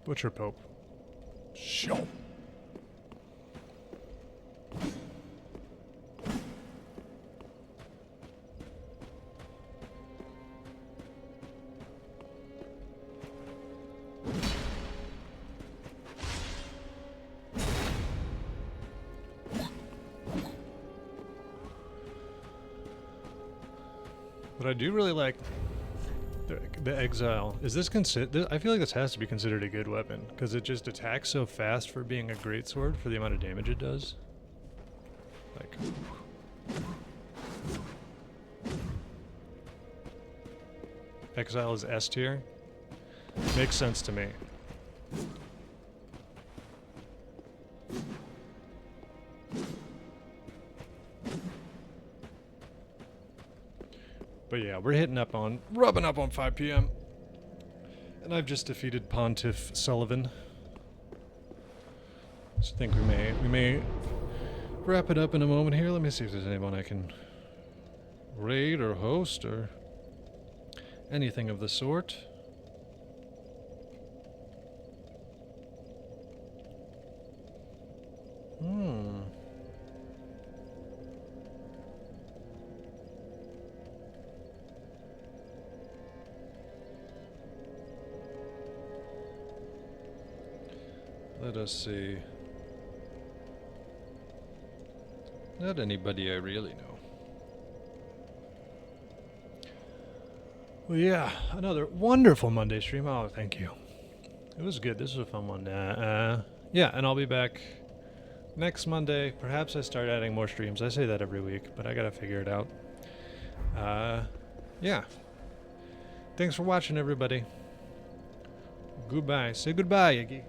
Speaker 1: Butcher Pope. Show. But I do really like the Exile. Is this I feel like this has to be considered a good weapon because it just attacks so fast for being a greatsword for the amount of damage it does. Like, Exile is S tier. Makes sense to me. But yeah, we're rubbing up on 5 p.m. And I've just defeated Pontiff Sullivan. So I think we may wrap it up in a moment here. Let me see if there's anyone I can raid or host or anything of the sort. Let us see. Not anybody I really know. Well, yeah, another wonderful Monday stream. Oh, thank you. It was good. This was a fun one. Yeah, and I'll be back next Monday. Perhaps I start adding more streams. I say that every week, but I gotta figure it out. Yeah. Thanks for watching, everybody. Goodbye. Say goodbye, Iggy.